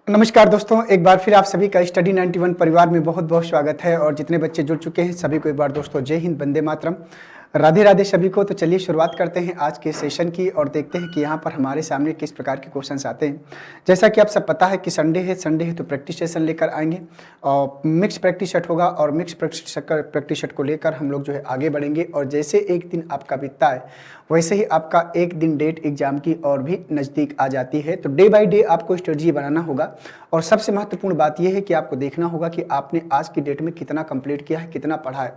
नमस्कार दोस्तों, एक बार फिर आप सभी का स्टडी 91 परिवार में बहुत बहुत स्वागत है। और जितने बच्चे जुड़ चुके हैं सभी को एक बार दोस्तों जय हिंद, वंदे मातरम, राधे राधे सभी को। तो चलिए शुरुआत करते हैं आज के सेशन की और देखते हैं कि यहाँ पर हमारे सामने किस प्रकार के क्वेश्चंस आते हैं। जैसा कि आप सब पता है कि संडे है तो प्रैक्टिस सेशन लेकर आएंगे और मिक्स प्रैक्टिस सेट होगा और मिक्स प्रैक्टिस सेट को लेकर हम लोग जो है आगे बढ़ेंगे। और जैसे एक दिन आपका बीतता है वैसे ही आपका एक दिन डेट एग्जाम की और भी नज़दीक आ जाती है। तो डे बाय डे आपको स्ट्रेटजी बनाना होगा और सबसे महत्वपूर्ण बात यह है कि आपको देखना होगा कि आपने आज की डेट में कितना कंप्लीट किया है, कितना पढ़ा है।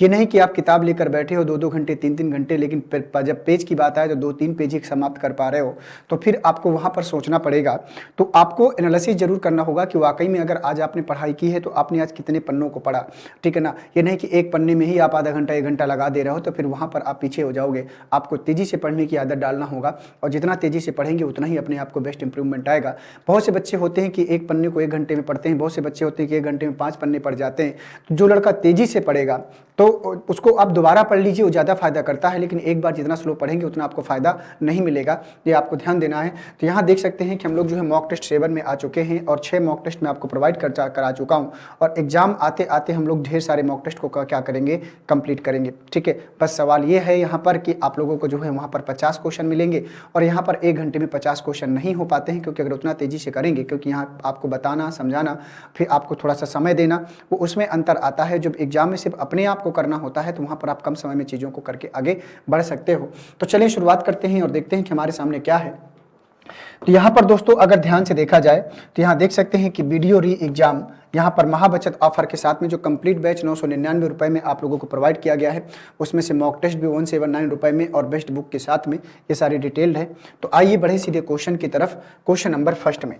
ये नहीं कि आप किताब लेकर बैठे हो 2-2 घंटे 3-3 घंटे, लेकिन जब पेज की बात आए तो 2-3 पेज ही समाप्त कर पा रहे हो, तो फिर आपको वहाँ पर सोचना पड़ेगा। तो आपको एनालिसिस जरूर करना होगा कि वाकई में अगर आज आपने पढ़ाई की है तो आपने आज कितने पन्नों को पढ़ा, ठीक है ना। ये नहीं कि एक पन्ने में ही आप आधा घंटा 1 घंटा लगा दे रहे हो, तो फिर वहाँ पर आप पीछे हो जाओगे। आपको तेजी से पढ़ने की आदत डालना होगा और जितना तेजी से पढ़ेंगे उतना ही अपने आप को बेस्ट इंप्रूवमेंट आएगा। बहुत से बच्चे होते हैं कि एक पन्ने को 1 घंटे में पढ़ते हैं, बहुत से बच्चे होते हैं कि 1 घंटे में 5 पन्ने पढ़ जाते हैं। तो जो लड़का तेजी से पढ़ेगा तो उसको आप दोबारा पढ़ लीजिए, वो ज़्यादा फायदा करता है। लेकिन एक बार जितना स्लो पढ़ेंगे उतना आपको फायदा नहीं मिलेगा, ये आपको ध्यान देना है। तो यहाँ देख सकते हैं कि हम लोग जो है मॉक टेस्ट 7 में आ चुके हैं और 6 मॉक टेस्ट में आपको प्रोवाइड करा चुका हूँ। और एग्जाम आते आते हम लोग ढेर सारे मॉक टेस्ट को क्या करेंगे, कंप्लीट करेंगे, ठीक है। बस सवाल ये है यहाँ पर कि आप लोगों को जो है वहाँ पर 50 क्वेश्चन मिलेंगे और यहाँ पर 1 घंटे में 50 क्वेश्चन नहीं हो पाते हैं, क्योंकि अगर उतना तेजी से करेंगे, क्योंकि यहाँ आपको बताना, समझाना, फिर आपको थोड़ा सा समय देना, वो उसमें अंतर आता है। जब एग्जाम में सिर्फ अपने आप को करना होता है तो वहाँ पर आप कम समय में चीज़ों को करके आगे बढ़ सकते हो। तो चलिए शुरुआत करते हैं और देखते हैं कि हमारे सामने क्या है। तो यहाँ पर दोस्तों अगर ध्यान से देखा जाए तो यहाँ देख सकते हैं कि वीडियो री एग्जाम यहाँ पर महाबचत ऑफर के साथ में जो कंप्लीट बैच 999 रुपये में आप लोगों को प्रोवाइड किया गया है, उसमें से मॉक टेस्ट भी 179 रुपये में और बेस्ट बुक के साथ में ये सारी डिटेल्ड है। तो आइए बढ़े सीधे क्वेश्चन की तरफ। क्वेश्चन नंबर फर्स्ट में,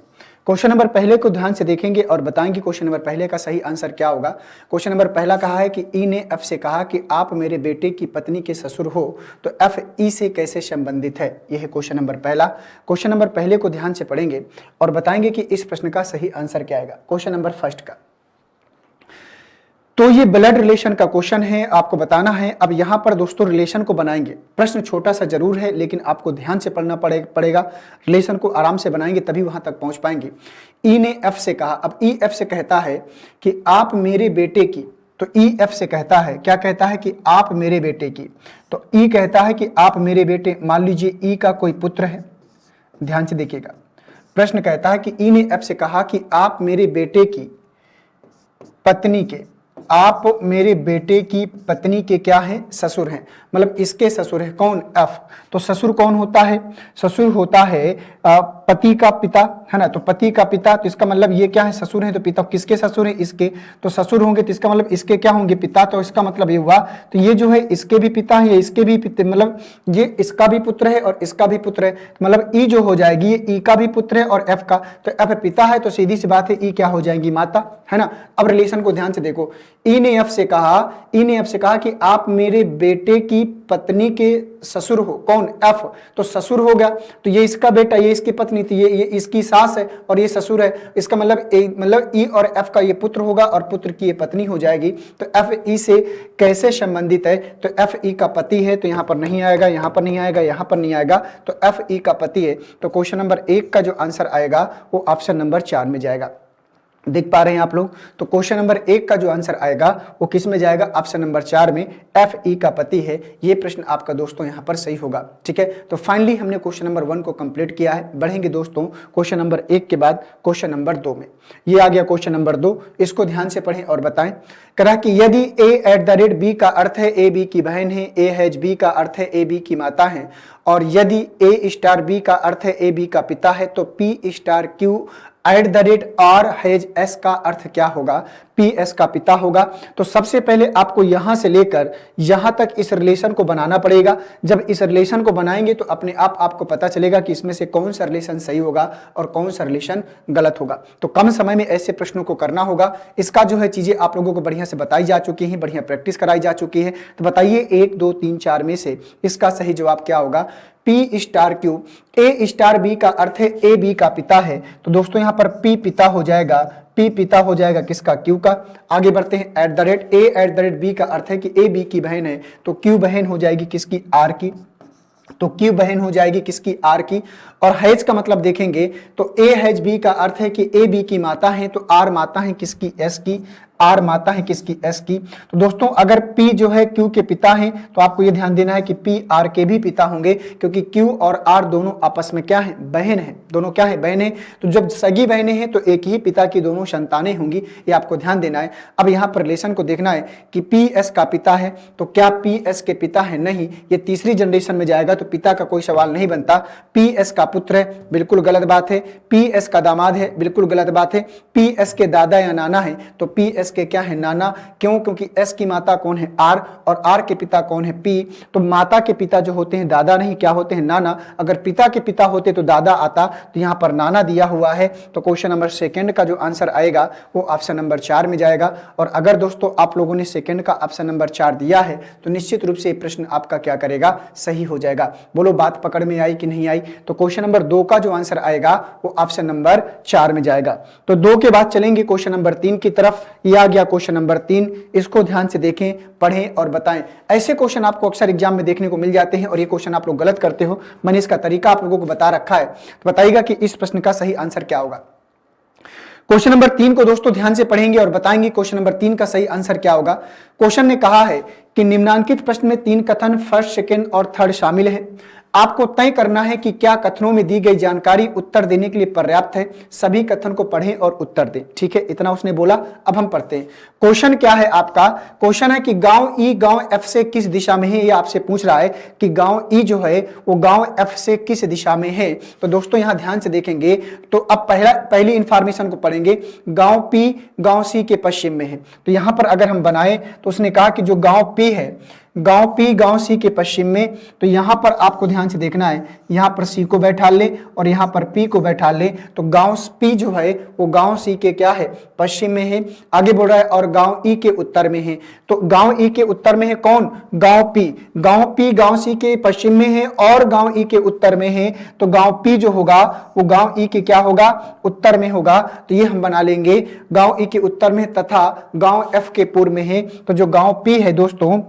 क्वेश्चन नंबर पहले को ध्यान से देखेंगे और बताएंगे क्वेश्चन नंबर पहले का सही आंसर क्या होगा। क्वेश्चन नंबर पहला कहा है कि ई ने एफ से कहा कि आप मेरे बेटे की पत्नी के ससुर हो, तो एफ ई से कैसे संबंधित है। यह है क्वेश्चन नंबर पहला। क्वेश्चन नंबर पहले को ध्यान से पढ़ेंगे और बताएंगे कि इस प्रश्न का सही आंसर क्या आएगा। क्वेश्चन नंबर फर्स्ट का, तो ये ब्लड रिलेशन का क्वेश्चन है, आपको बताना है। अब यहां पर दोस्तों रिलेशन को बनाएंगे, प्रश्न छोटा सा जरूर है लेकिन आपको ध्यान से पढ़ना पड़ेगा। रिलेशन को आराम से बनाएंगे तभी वहां तक पहुंच पाएंगे। ई ने एफ से कहा, अब ई एफ से कहता है कि आप मेरे बेटे की, तो ई एफ से कहता है, क्या कहता है कि आप मेरे बेटे की, तो ई कहता है कि आप मेरे बेटे, मान लीजिए ई का कोई पुत्र है, ध्यान से देखिएगा। प्रश्न कहता है कि ई ने एफ से कहा कि आप मेरे बेटे की पत्नी के, आप मेरे बेटे की पत्नी के क्या है, ससुर हैं, मतलब इसके ससुर है। कौन, एफ। तो ससुर कौन होता है, ससुर होता है पति का पिता, है ना। तो पति का पिता, तो इसका मतलब ये क्या है, ससुर है। तो पिता किसके ससुर है, इसके, तो ससुर होंगे तो इसका मतलब इसके क्या होंगे, पिता। तो इसका मतलब ये हुआ, तो ये जो है इसके भी पिता है, इसके भी पिता, मतलब ये इसका भी पुत्र है और इसका भी पुत्र है। मतलब ई जो हो जाएगी ये ई का भी पुत्र है और एफ का, तो एफ पिता है तो सीधी सी बात है ई क्या हो जाएगी, माता, है ना। अब रिलेशन को ध्यान से देखो, ई ने एफ से कहा कि आप मेरे बेटे की पत्नी के ससुर हो। कौन, एफ। तो ससुर हो गया, तो ये इसका बेटा, ये इसकी पत्नी थी, ये इसकी सास है और ये ससुर है। इसका मतलब ई और एफ का ये पुत्र होगा और पुत्र की ये पत्नी हो जाएगी। तो एफ ई से कैसे संबंधित है, तो एफ ई का पति है, तो यहां पर नहीं आएगा, यहां पर नहीं आएगा, यहां पर नहीं आएगा, तो एफ ई का पति है। तो क्वेश्चन नंबर 1 का जो आंसर आएगा वो ऑप्शन नंबर 4 में जाएगा। देख पा रहे हैं आप लोग। तो क्वेश्चन नंबर 1 का जो आंसर आएगा वो किस में जाएगा, ऑप्शन नंबर 4 में, एफ ई का पति है। ये प्रश्न आपका दोस्तों यहां पर सही होगा, ठीक है। तो फाइनली हमने क्वेश्चन नंबर 1 को कंप्लीट किया है। बढ़ेंगे दोस्तों क्वेश्चन नंबर 1 के बाद क्वेश्चन नंबर 2 में। ये आ गया क्वेश्चन नंबर 2, इसको ध्यान से पढ़ें और बताएं। कहा कि यदि a@b का अर्थ है ए बी की बहन है, a हैज b का अर्थ है ए बी की माता है, और यदि a*b का अर्थ है ए बी का पिता है, तो p*q @r हैज s का अर्थ क्या होगा, PS का पिता होगा। तो सबसे पहले आपको यहां से लेकर यहां तक इस रिलेशन को बनाना पड़ेगा। जब इस रिलेशन को बनाएंगे तो अपने आप आपको पता चलेगा कि इसमें से कौन सा रिलेशन सही होगा और कौन सा रिलेशन गलत होगा। तो कम समय में ऐसे प्रश्नों को करना होगा। इसका जो है चीजें आप लोगों को बढ़िया से बताई जा चुकी हैं, बढ़िया प्रैक्टिस कराई जा चुकी है। तो बताइए 1 2 3 4 में से इसका सही जवाब क्या होगा। P*Q, A*B का अर्थ है ए बी का पिता है, तो दोस्तों यहां पर P पिता हो जाएगा, P पिता हो जाएगा किसका, Q का। आगे बढ़ते हैं, @A @B का अर्थ है कि ए बी की बहन है, तो Q बहन हो जाएगी किसकी, R की। तो Q बहन हो जाएगी किसकी, R की। और हैज का मतलब देखेंगे तो A हैज B का अर्थ है कि A B की माता है, तो R माता है किसकी, S की। R माता है किसकी, S की। तो दोस्तों अगर P जो है Q के पिता हैं तो आपको ये ध्यान देना है कि P R के भी पिता होंगे, क्योंकि Q और R दोनों आपस में क्या है, बहन है, दोनों क्या है, बहन है। तो जब सगी बहनें हैं तो एक ही पिता की दोनों संतानें होंगी, ये आपको ध्यान देना है। अब यहाँ पर रिलेशन को देखना है कि P S का पिता है, तो क्या P S के पिता है, नहीं, ये तीसरी जनरेशन में जाएगा तो पिता का कोई सवाल नहीं बनता। P S का पुत्र है, बिल्कुल गलत बात है। P S का दामाद है, बिल्कुल गलत बात है। P S के दादा या नाना है, तो P S के क्या है, नाना। क्यों, क्योंकि S की माता कौन है, R, और R के पिता कौन है, P। तो माता के पिता जो होते हैं दादा नहीं, क्या होते हैं, नाना। अगर पिता के पिता होते तो दादा आता, तो यहाँ पर नाना दिया हुआ है। तो क्वेश्चन नंबर सेकंड का जो आंसर आएगा वो ऑप्शन नंबर 4 में जाएगा। और अगर दोस्तों आप लोगों ने सेकंड का ऑप्शन नंबर 4 दिया है तो निश्चित रूप से ये प्रश्न आपका क्या करेगा, सही हो जाएगा। बोलो बात पकड़ में आई कि नहीं आई। तो क्वेश्चन नंबर 2 का जो आंसर आएगा वो ऑप्शन नंबर 4 में जाएगा। तो 2 के बाद चलेंगे क्वेश्चन नंबर 3 की तरफ। ये आ गया क्वेश्चन नंबर 3, इसको ध्यान से देखें, पढ़ें और बताएं। ऐसे क्वेश्चन आपको अक्सर एग्जाम में देखने को मिल जाते हैं और ये क्वेश्चन आप लोग गलत करते हो। मैंने इसका तरीका आप लोगों को बता रखा है, तो बताइएगा कि इस प्रश्न का सही आंसर क्या होगा। क्वेश्चन नंबर 3 को दोस्तों ध्यान से पढ़ेंगे और बताएंगे क्वेश्चन नंबर 3 का सही आंसर क्या होगा। क्वेश्चन ने कहा है कि निम्नांकित प्रश्न में 3 कथन फर्स्ट, सेकंड और थर्ड शामिल है। आपको तय करना है कि क्या कथनों में दी गई जानकारी उत्तर देने के लिए पर्याप्त है। सभी कथन को पढ़ें और उत्तर दें। ठीक है, इतना उसने बोला। अब हम पढ़ते हैं। क्वेश्चन क्या है आपका, क्वेश्चन है कि गांव ई गांव एफ से किस दिशा में है। ये आपसे पूछ रहा है कि गांव ई जो है वो गांव एफ से किस दिशा में है। तो दोस्तों यहां ध्यान से देखेंगे तो अब पहली इंफॉर्मेशन को पढ़ेंगे। गांव पी गांव सी के पश्चिम में है। तो यहां पर अगर हम बनाए तो उसने कहा कि जो गांव पी है, गांव पी गांव सी के पश्चिम में, तो यहां पर आपको ध्यान से देखना है, यहां पर सी को बैठा ले और यहां पर पी को बैठा ले। तो गांव पी जो है वो गांव सी के क्या है, पश्चिम में है। आगे बोल रहा है और गांव ई के उत्तर में है। तो गांव ई के उत्तर में है कौन, गांव पी। गांव पी गांव सी के पश्चिम में है और गांव ई के उत्तर में है। तो गांव पी जो होगा वो गांव ई के क्या होगा, उत्तर में होगा। तो ये हम बना लेंगे, गांव ई के उत्तर में तथा गांव एफ के पूर्व में है। तो जो गांव पी है दोस्तों,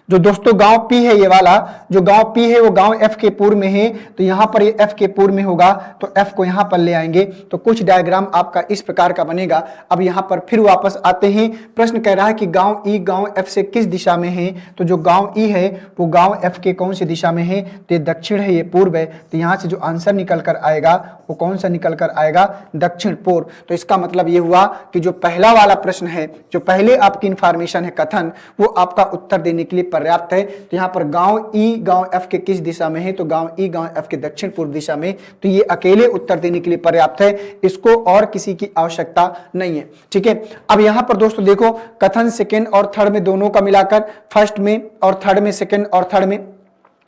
जो दोस्तों गांव पी है, ये वाला जो गांव पी है वो गांव एफ के पूर्व में है। तो यहां पर ये एफ के पूर्व में होगा, तो एफ को यहां पर ले आएंगे। तो कुछ डायग्राम आपका इस प्रकार का बनेगा। अब यहां पर फिर वापस आते हैं। प्रश्न कह रहा है कि गांव ई गांव एफ से किस दिशा में है। तो जो गांव ई है वो गांव एफ के कौन सी दिशा में है, तो ये दक्षिण है, ये पूर्व है। तो यहां से जो आंसर निकल कर आएगा वो कौन सा निकल कर आएगा, दक्षिण पूर्व। तो इसका मतलब ये हुआ कि जो पहला वाला प्रश्न है, जो पहले आपकी इंफॉर्मेशन है कथन, वो आपका उत्तर देने के लिए पर्याप्त है। तो यहाँ पर गांव ई गांव एफ के किस दिशा में है, तो गांव ई गांव एफ के दक्षिण पूर्व दिशा में। तो ये अकेले उत्तर देने के लिए पर्याप्त है, इसको और किसी की आवश्यकता नहीं है। ठीक है, अब यहाँ पर दोस्तों देखो, कथन सेकेंड और थर्ड में दोनों का मिलाकर, फर्स्ट में और थर्ड में, सेकेंड और थर्ड में,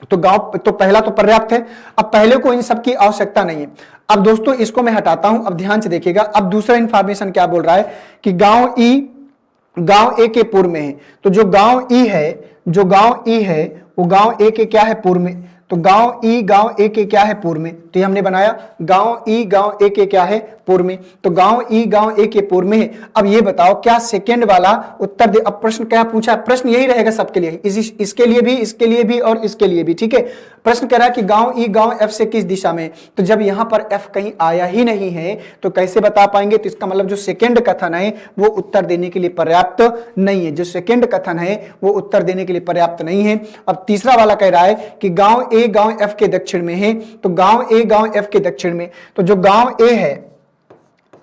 तो गांव तो पहला तो पर्याप्त है। अब पहले को इन सब की आवश्यकता नहीं है। अब दोस्तों इसको मैं हटाता हूं, अब ध्यान से देखिएगा। अब दूसरा इंफॉर्मेशन क्या बोल रहा है कि गांव ई गांव ए के पूर्व में है। तो जो गांव ई है, जो गांव ई है वो गांव ए के क्या है, पूर्व में। तो गांव ई गांव ए के क्या है, पूर्व में। तो ये हमने बनाया गांव ई गांव ए के क्या है, पूर्व में। तो गांव ई गांव ए के पूर्व में है। अब ये बताओ क्या सेकंड वाला उत्तर दे। अब प्रश्न क्या पूछा, प्रश्न यही रहेगा सबके लिए, इसके लिए भी, इसके लिए भी और इसके लिए भी। ठीक है, प्रश्न कह रहा है कि गांव ई गांव एफ से किस दिशा में। तो जब यहां पर एफ कहीं आया ही नहीं है तो कैसे बता पाएंगे। तो इसका मतलब जो सेकंड कथन है वो उत्तर देने के लिए पर्याप्त नहीं है। जो सेकंड कथन है वो उत्तर देने के लिए पर्याप्त नहीं है। अब तीसरा वाला कह रहा है कि गांव ए गांव एफ के दक्षिण में है। तो गांव ए गांव एफ के दक्षिण में, तो जो गांव ए है,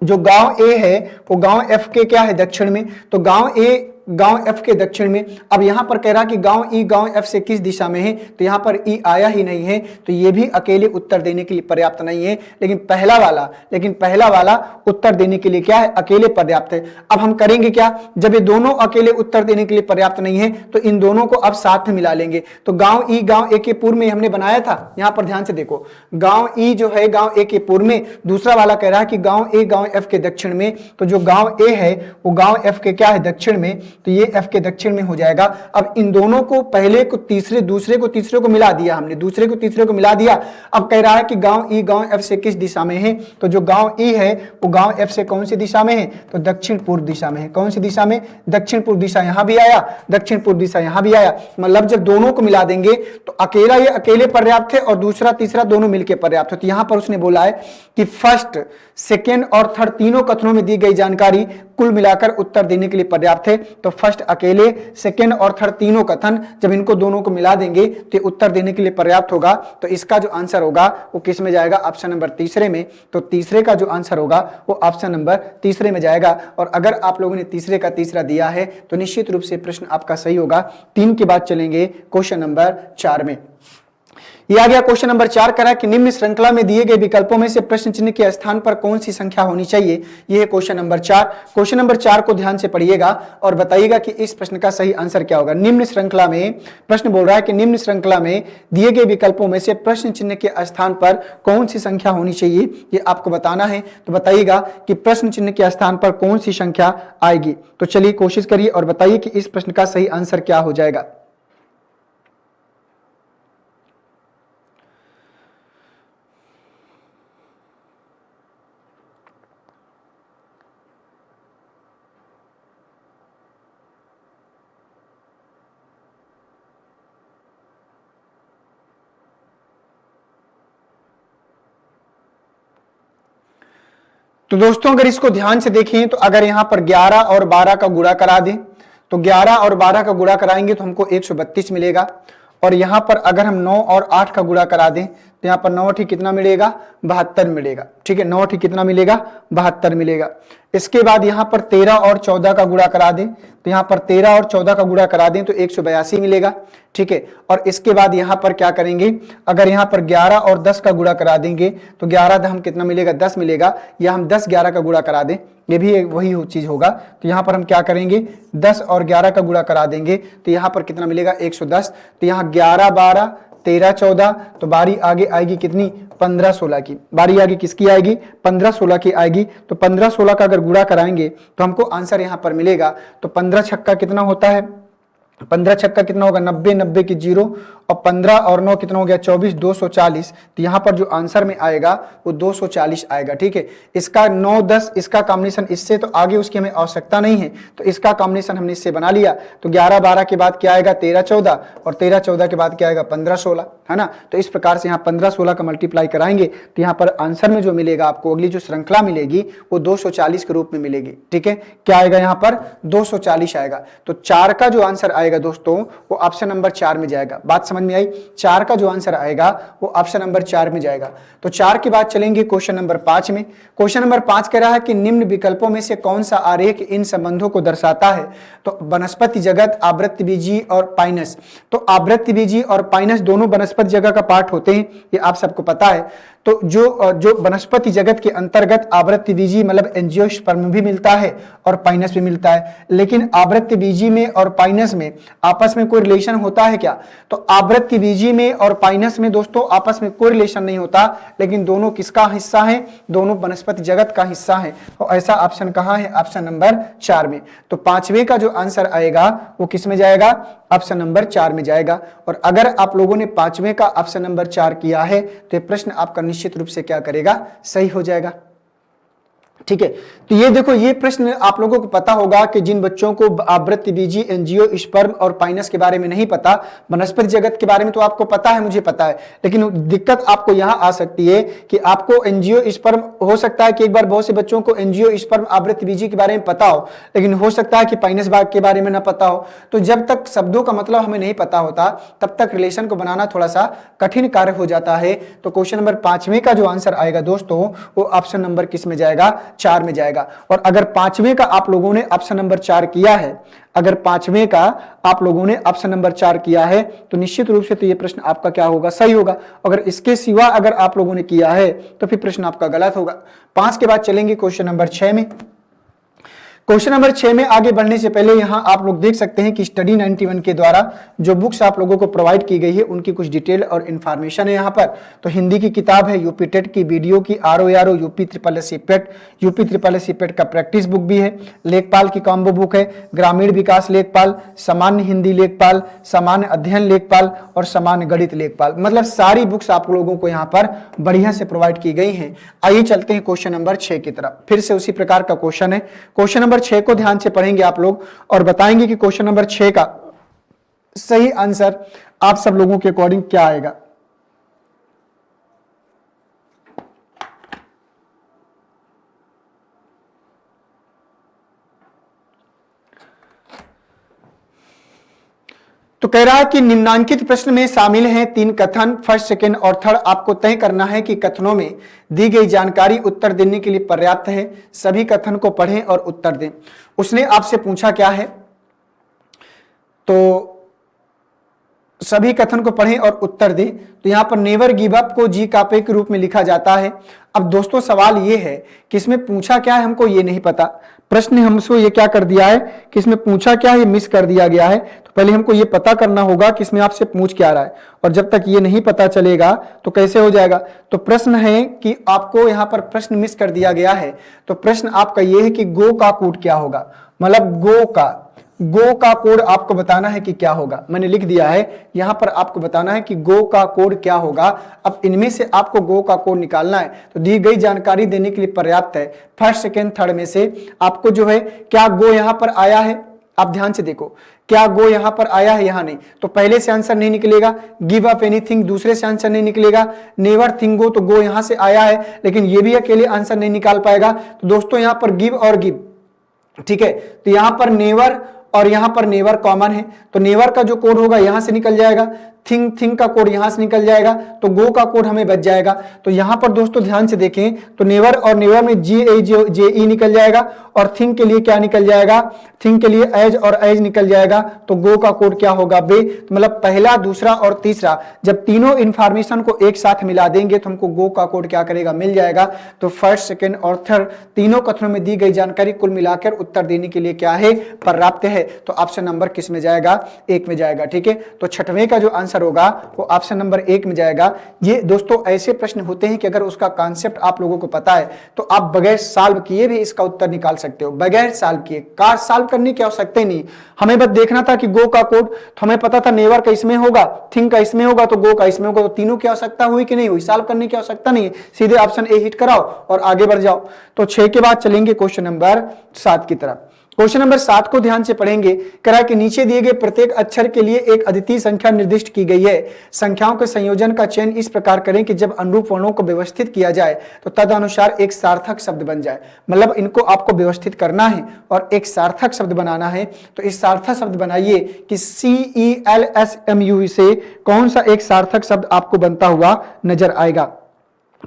जो गांव ए है वो गांव एफ के क्या है, दक्षिण में। तो गांव ए गांव एफ के दक्षिण में। अब यहां पर कह रहा कि गांव ई गांव एफ से किस दिशा में है। तो यहां पर ई आया ही नहीं है, तो ये भी अकेले उत्तर देने के लिए पर्याप्त नहीं है। लेकिन पहला वाला उत्तर देने के लिए क्या है, अकेले पर्याप्त है। अब हम करेंगे क्या, जब ये दोनों अकेले उत्तर देने के लिए पर्याप्त नहीं है तो इन दोनों को अब साथ में मिला लेंगे। तो गांव ई गांव ए के पूर्व में हमने बनाया था, यहां पर ध्यान से देखो, गांव ई जो है गांव ए के पूर्व में। दूसरा वाला कह रहा है कि गांव ए गांव एफ के दक्षिण में। तो जो गांव ए है वो गांव एफ के क्या है, दक्षिण में। तो ये F के दक्षिण में हो जाएगा। अब इन दोनों को, पहले को तीसरे, दूसरे को तीसरे को मिला दिया हमने, दूसरे को तीसरे को मिला दिया। अब कह रहा है कि गांव ई गांव F से किस दिशा में है, तो जो गांव ई है वो गांव F से कौन सी दिशा में है, तो दक्षिण पूर्व दिशा में है। कौन सी दिशा में, दक्षिण पूर्व दिशा। यहां भी आया, दक्षिण पूर्व दिशा यहां भी आया। मतलब जब दोनों को मिला देंगे तो अकेला ये अकेले पर्याप्त है और दूसरा तीसरा दोनों मिलकर पर्याप्त है। तो यहां पर उसने बोला है कि फर्स्ट, सेकेंड और थर्ड तीनों कथनों में दी गई जानकारी कुल मिलाकर उत्तर देने के लिए पर्याप्त है। तो फर्स्ट अकेले, सेकेंड और थर्ड तीनों कथन जब इनको दोनों को मिला देंगे तो उत्तर देने के लिए पर्याप्त होगा। तो इसका जो आंसर होगा वो किस में जाएगा, ऑप्शन नंबर तीसरे में। तो तीसरे का जो आंसर होगा वो ऑप्शन नंबर तीसरे में जाएगा। और अगर आप लोगों ने तीसरे का तीसरा दिया है तो निश्चित रूप से प्रश्न आपका सही होगा। 3 के बाद चलेंगे क्वेश्चन नंबर 4 में। ये आ गया क्वेश्चन नंबर 4 करा कि निम्न श्रृंखला में दिए गए विकल्पों में से प्रश्न चिन्ह के स्थान पर कौन सी संख्या होनी चाहिए। ये है क्वेश्चन नंबर 4। क्वेश्चन नंबर 4 को ध्यान से पढ़िएगा और बताइएगा कि इस प्रश्न का सही आंसर क्या होगा। निम्न श्रृंखला में प्रश्न बोल रहा है कि निम्न श्रृंखला में दिए गए विकल्पों में से प्रश्न चिन्ह के स्थान पर कौन सी संख्या होनी चाहिए, ये आपको बताना है। तो बताइएगा कि प्रश्न चिन्ह के स्थान पर कौन सी संख्या आएगी। तो चलिए कोशिश करिए और बताइए कि इस प्रश्न का सही आंसर क्या हो जाएगा। तो दोस्तों अगर इसको ध्यान से देखें तो अगर यहां पर 11 और 12 का गुणा करा दें तो 11 और 12 का गुणा कराएंगे तो हमको 132 मिलेगा। और यहां पर अगर हम 9 और 8 का गुणा करा दें तो यहां पर 9 ठीक कितना मिलेगा, 72 मिलेगा। ठीक है, 9 ठीक कितना मिलेगा, 72 मिलेगा। इसके बाद यहां पर 13 और 14 का गुणा करा दें तो यहां पर 13 और 14 का गुणा करा दें तो 182 मिलेगा। ठीक है, और इसके बाद यहां पर क्या करेंगे, अगर यहां पर 11 और 10 का गुणा करा देंगे तो 11 हम कितना मिलेगा, 10 मिलेगा। या हम 10 11 का गुणा करा दें, ये भी वही चीज होगा। तो यहां पर हम क्या करेंगे, 10 और 11 का गुणा करा देंगे तो यहां पर कितना मिलेगा, 110। तो यहां 11 12 13 14, तो बारी आगे आएगी कितनी, 15 16 की। बारी आगे किसकी आएगी, 15 16 की आएगी। तो 15 16 का अगर गुणा कराएंगे तो हमको आंसर यहां पर मिलेगा। तो 15 छक्का कितना होता है, 15 छक्का कितना होगा, 90 90 की 0 और 15 और 9 कितना हो गया, 24 240। तो यहां पर जो आंसर में आएगा वो 240 आएगा। ठीक है, इसका 9 10 इसका कॉम्बिनेशन इससे, तो आगे उसकी हमें आवश्यकता नहीं है, तो इसका कॉम्बिनेशन हमने इससे बना लिया। तो 11 12 के बाद क्या आएगा, 13 14 और 13 14 के बाद क्या आएगा, 15 16, है ना। तो इस प्रकार से यहाँ 15 16 का मल्टीप्लाई कराएंगे तो यहाँ पर आंसर में जो मिलेगा आपको, अगली जो श्रृंखला मिलेगी वो 240 के रूप में मिलेगी। ठीक है, क्या आएगा यहाँ पर, 240 आएगा। तो 4 का जो आंसर आएगा दोस्तों वो ऑप्शन नंबर 4 में जाएगा। बात समझ में आई, 4 का जो आंसर आएगा वो ऑप्शन नंबर 4 में जाएगा। तो 4 के बाद चलेंगे क्वेश्चन नंबर 5 में। क्वेश्चन नंबर 5 कह रहा है कि निम्न विकल्पों में से कौन सा आरेख इन संबंधों को दर्शाता है। तो वनस्पति जगत, आवृत्तिबीजी और पाइनस। तो आवृत्तिबीजी और पाइनस दोनों वनस्पति जगत का पार्ट होते हैं, ये आप सबको पता है। तो जो वनस्पति जगत के अंतर्गत आवृत्तिबीजी मतलब एंजियोस्पर्म भी मिलता है और पाइनस भी मिलता है। लेकिन आवृत्तिबीजी में और पाइनस में आपस में कोई रिलेशन होता है क्या, तो आवृत्तिबीजी में और पाइनस में दोस्तों आपस में कोई रिलेशन नहीं होता, लेकिन दोनों किसका हिस्सा है, दोनों वनस्पति जगत का हिस्सा है। और ऐसा ऑप्शन कहां है, ऑप्शन नंबर 4 में। तो 5वें का जो आंसर आएगा वो किस में जाएगा, ऑप्शन नंबर 4 में जाएगा। और अगर आप लोगों ने 5वें का ऑप्शन नंबर 4 किया है तो ये प्रश्न आपका निश्चित रूप से क्या करेगा, सही हो जाएगा। ठीक है, तो ये देखो, ये प्रश्न आप लोगों को पता होगा कि जिन बच्चों को आवृत्तिबीजी, एंजियोस्पर्म और पाइनस के बारे में नहीं पता, वनस्पति जगत के बारे में तो आपको पता है, मुझे पता है, लेकिन दिक्कत आपको यहां आ सकती है कि आपको एंजियोस्पर्म, हो सकता है कि एक बार बहुत से बच्चों को एंजियोस्पर्म आवृत्तिबीजी के बारे में पता हो, लेकिन हो सकता है कि पाइनस भाग के बारे में ना पता हो। तो जब तक शब्दों का मतलब हमें नहीं पता होता तब तक रिलेशन को बनाना थोड़ा सा कठिन कार्य हो जाता है। तो क्वेश्चन नंबर 5वें का जो आंसर आएगा दोस्तों वो ऑप्शन नंबर किस में जाएगा, 4 में जाएगा। और अगर 5वें का आप लोगों ने ऑप्शन नंबर 4 किया है, अगर 5वें का आप लोगों ने ऑप्शन नंबर 4 किया है तो निश्चित रूप से तो ये प्रश्न आपका क्या होगा, सही होगा। अगर इसके सिवा अगर आप लोगों ने किया है तो फिर प्रश्न आपका गलत होगा। 5 के बाद चलेंगे क्वेश्चन नंबर 6 में। क्वेश्चन नंबर 6 में आगे बढ़ने से पहले यहां आप लोग देख सकते हैं कि स्टडी 91 के द्वारा जो बुक्स आप लोगों को प्रोवाइड की गई है उनकी कुछ डिटेल और इन्फॉर्मेशन है यहां पर। तो हिंदी की किताब है, यूपी टेट की, वीडियो की, ROARO, यूपी ट्रिपल एस पेट, यूपी ट्रिपल एस पेट का प्रैक्टिस बुक भी है, लेखपाल की कॉम्बो बुक है, ग्रामीण विकास लेखपाल, सामान्य हिंदी लेखपाल, सामान्य अध्ययन लेखपाल और सामान्य गणित लेखपाल, मतलब सारी बुक्स आप लोगों को यहाँ पर बढ़िया से प्रोवाइड की गई हैं। आइए चलते हैं क्वेश्चन नंबर 6 की तरफ। फिर से उसी प्रकार का क्वेश्चन है। क्वेश्चन नंबर 6 को ध्यान से पढ़ेंगे आप लोग और बताएंगे कि क्वेश्चन नंबर 6 का सही आंसर आप सब लोगों के अकॉर्डिंग क्या आएगा। तो कह रहा है कि निम्नांकित प्रश्न में शामिल हैं 3 कथन, फर्स्ट, सेकंड और थर्ड। आपको तय करना है कि कथनों में दी गई जानकारी उत्तर देने के लिए पर्याप्त है। सभी कथन को पढ़ें और उत्तर दें। उसने आपसे पूछा क्या है, तो सभी कथन को पढ़ें और उत्तर दें। तो यहां पर नेवर गिव अप को जी कापे के रूप में लिखा जाता है। अब दोस्तों सवाल ये है कि इसमें पूछा क्या है हमको ये नहीं पता। प्रश्न हमसे ये क्या कर दिया है कि इसमें पूछा क्या है ये मिस कर दिया गया है। तो पहले हमको ये पता करना होगा कि इसमें आपसे पूछ क्या रहा है, और जब तक ये नहीं पता चलेगा तो कैसे हो जाएगा। तो प्रश्न है कि आपको यहाँ पर प्रश्न मिस कर दिया गया है। तो प्रश्न आपका ये है कि गो का कोड क्या होगा, मतलब गो का कोड आपको बताना है कि क्या होगा। मैंने लिख दिया है यहां पर, आपको बताना है कि गो का कोड क्या होगा। अब इनमें से आपको गो का कोड निकालना है। तो दी गई जानकारी देने के लिए पर्याप्त है। फर्स्ट, सेकंड, थर्ड में से आपको जो है क्या गो यहां पर आया है, आप ध्यान से देखो, क्या गो यहां पर आया है, यहां नहीं। तो पहले से आंसर नहीं निकलेगा। गिव अप एनीथिंग दूसरे से आंसर नहीं निकलेगा। नेवर थिंक गो, तो गो यहां से आया है, लेकिन ये भी अकेले आंसर नहीं निकाल पाएगा। तो दोस्तों यहां पर गिव और गिव, ठीक है। तो यहां पर नेवर और यहां पर नेवर कॉमन है, तो नेवर का जो कोड होगा यहां से निकल जाएगा। थिंक का कोड यहां से निकल जाएगा, तो गो का कोड हमें बच जाएगा। तो यहां पर दोस्तों ध्यान से देखें तो नेवर और नेवर में जे निकल जाएगा, और थिंक के लिए क्या निकल जाएगा, थिंक के लिए एज और एज निकल जाएगा। तो गो का कोड क्या होगा, बे। तो मतलब पहला, दूसरा और तीसरा, जब तीनों इंफॉर्मेशन को एक साथ मिला देंगे तो हमको गो का कोड क्या करेगा, मिल जाएगा। तो फर्स्ट, सेकंड और थर्ड तीनों कथनों में दी गई जानकारी कुल मिलाकर उत्तर देने के लिए क्या है, पर्याप्त है। तो ऑप्शन नंबर किस में जाएगा, 1 में जाएगा, ठीक है। तो छठवें का जो आंसर होगा वो ऑप्शन नंबर 1 में जाएगा। ये दोस्तों ऐसे प्रश्न होते हैं कि अगर उसका कॉन्सेप्ट आप लोगों को पता है तो आप बगैर सॉल्व किए भी इसका उत्तर निकाल सकते हो, बगैर सॉल्व किए। कार सॉल्व करने की आवश्यकता ही नहीं, हमें बस देखना था कि गो का कोड, तो हमें पता था नेवर का इसमें होगा, थिंक का इसमें होगा, तो गो का इसमें होगा। तो तीनों की आवश्यकता हुई कि नहीं हुई, सॉल्व करने की आवश्यकता नहीं है, सीधे ऑप्शन ए हिट कराओ और आगे बढ़ जाओ। तो 6 के बाद चलेंगे क्वेश्चन नंबर 7 की तरफ। क्वेश्चन नंबर 7 को ध्यान से पढ़ेंगे। कह रहा कि नीचे दिए गए प्रत्येक अक्षर के लिए एक अद्वितीय संख्या निर्दिष्ट की गई है। संख्याओं के संयोजन का चयन इस प्रकार करें कि जब अनुरूप वर्णों को व्यवस्थित किया जाए तो तदनुसार एक सार्थक शब्द बन जाए। मतलब इनको आपको व्यवस्थित करना है और एक सार्थक शब्द बनाना है। तो इस सार्थक शब्द बनाइए कि CELSMU से कौन सा एक सार्थक शब्द आपको बनता हुआ नजर आएगा।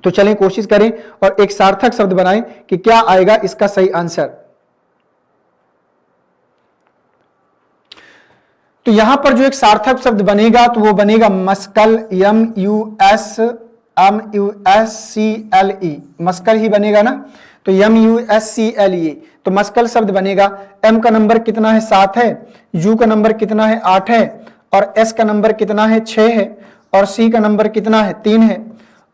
तो चलें कोशिश करें और एक सार्थक शब्द बनाएं कि क्या आएगा इसका सही आंसर। तो यहां पर जो एक सार्थक शब्द बनेगा तो वो बनेगा मस्कल, MUSCLE, मस्कल ही बनेगा ना। तो MUSCLE, तो मस्कल शब्द बनेगा। M का नंबर कितना है, 7 है। U का नंबर कितना है, 8 है। और S का नंबर कितना है, 6 है। और C का नंबर कितना है, 3 है।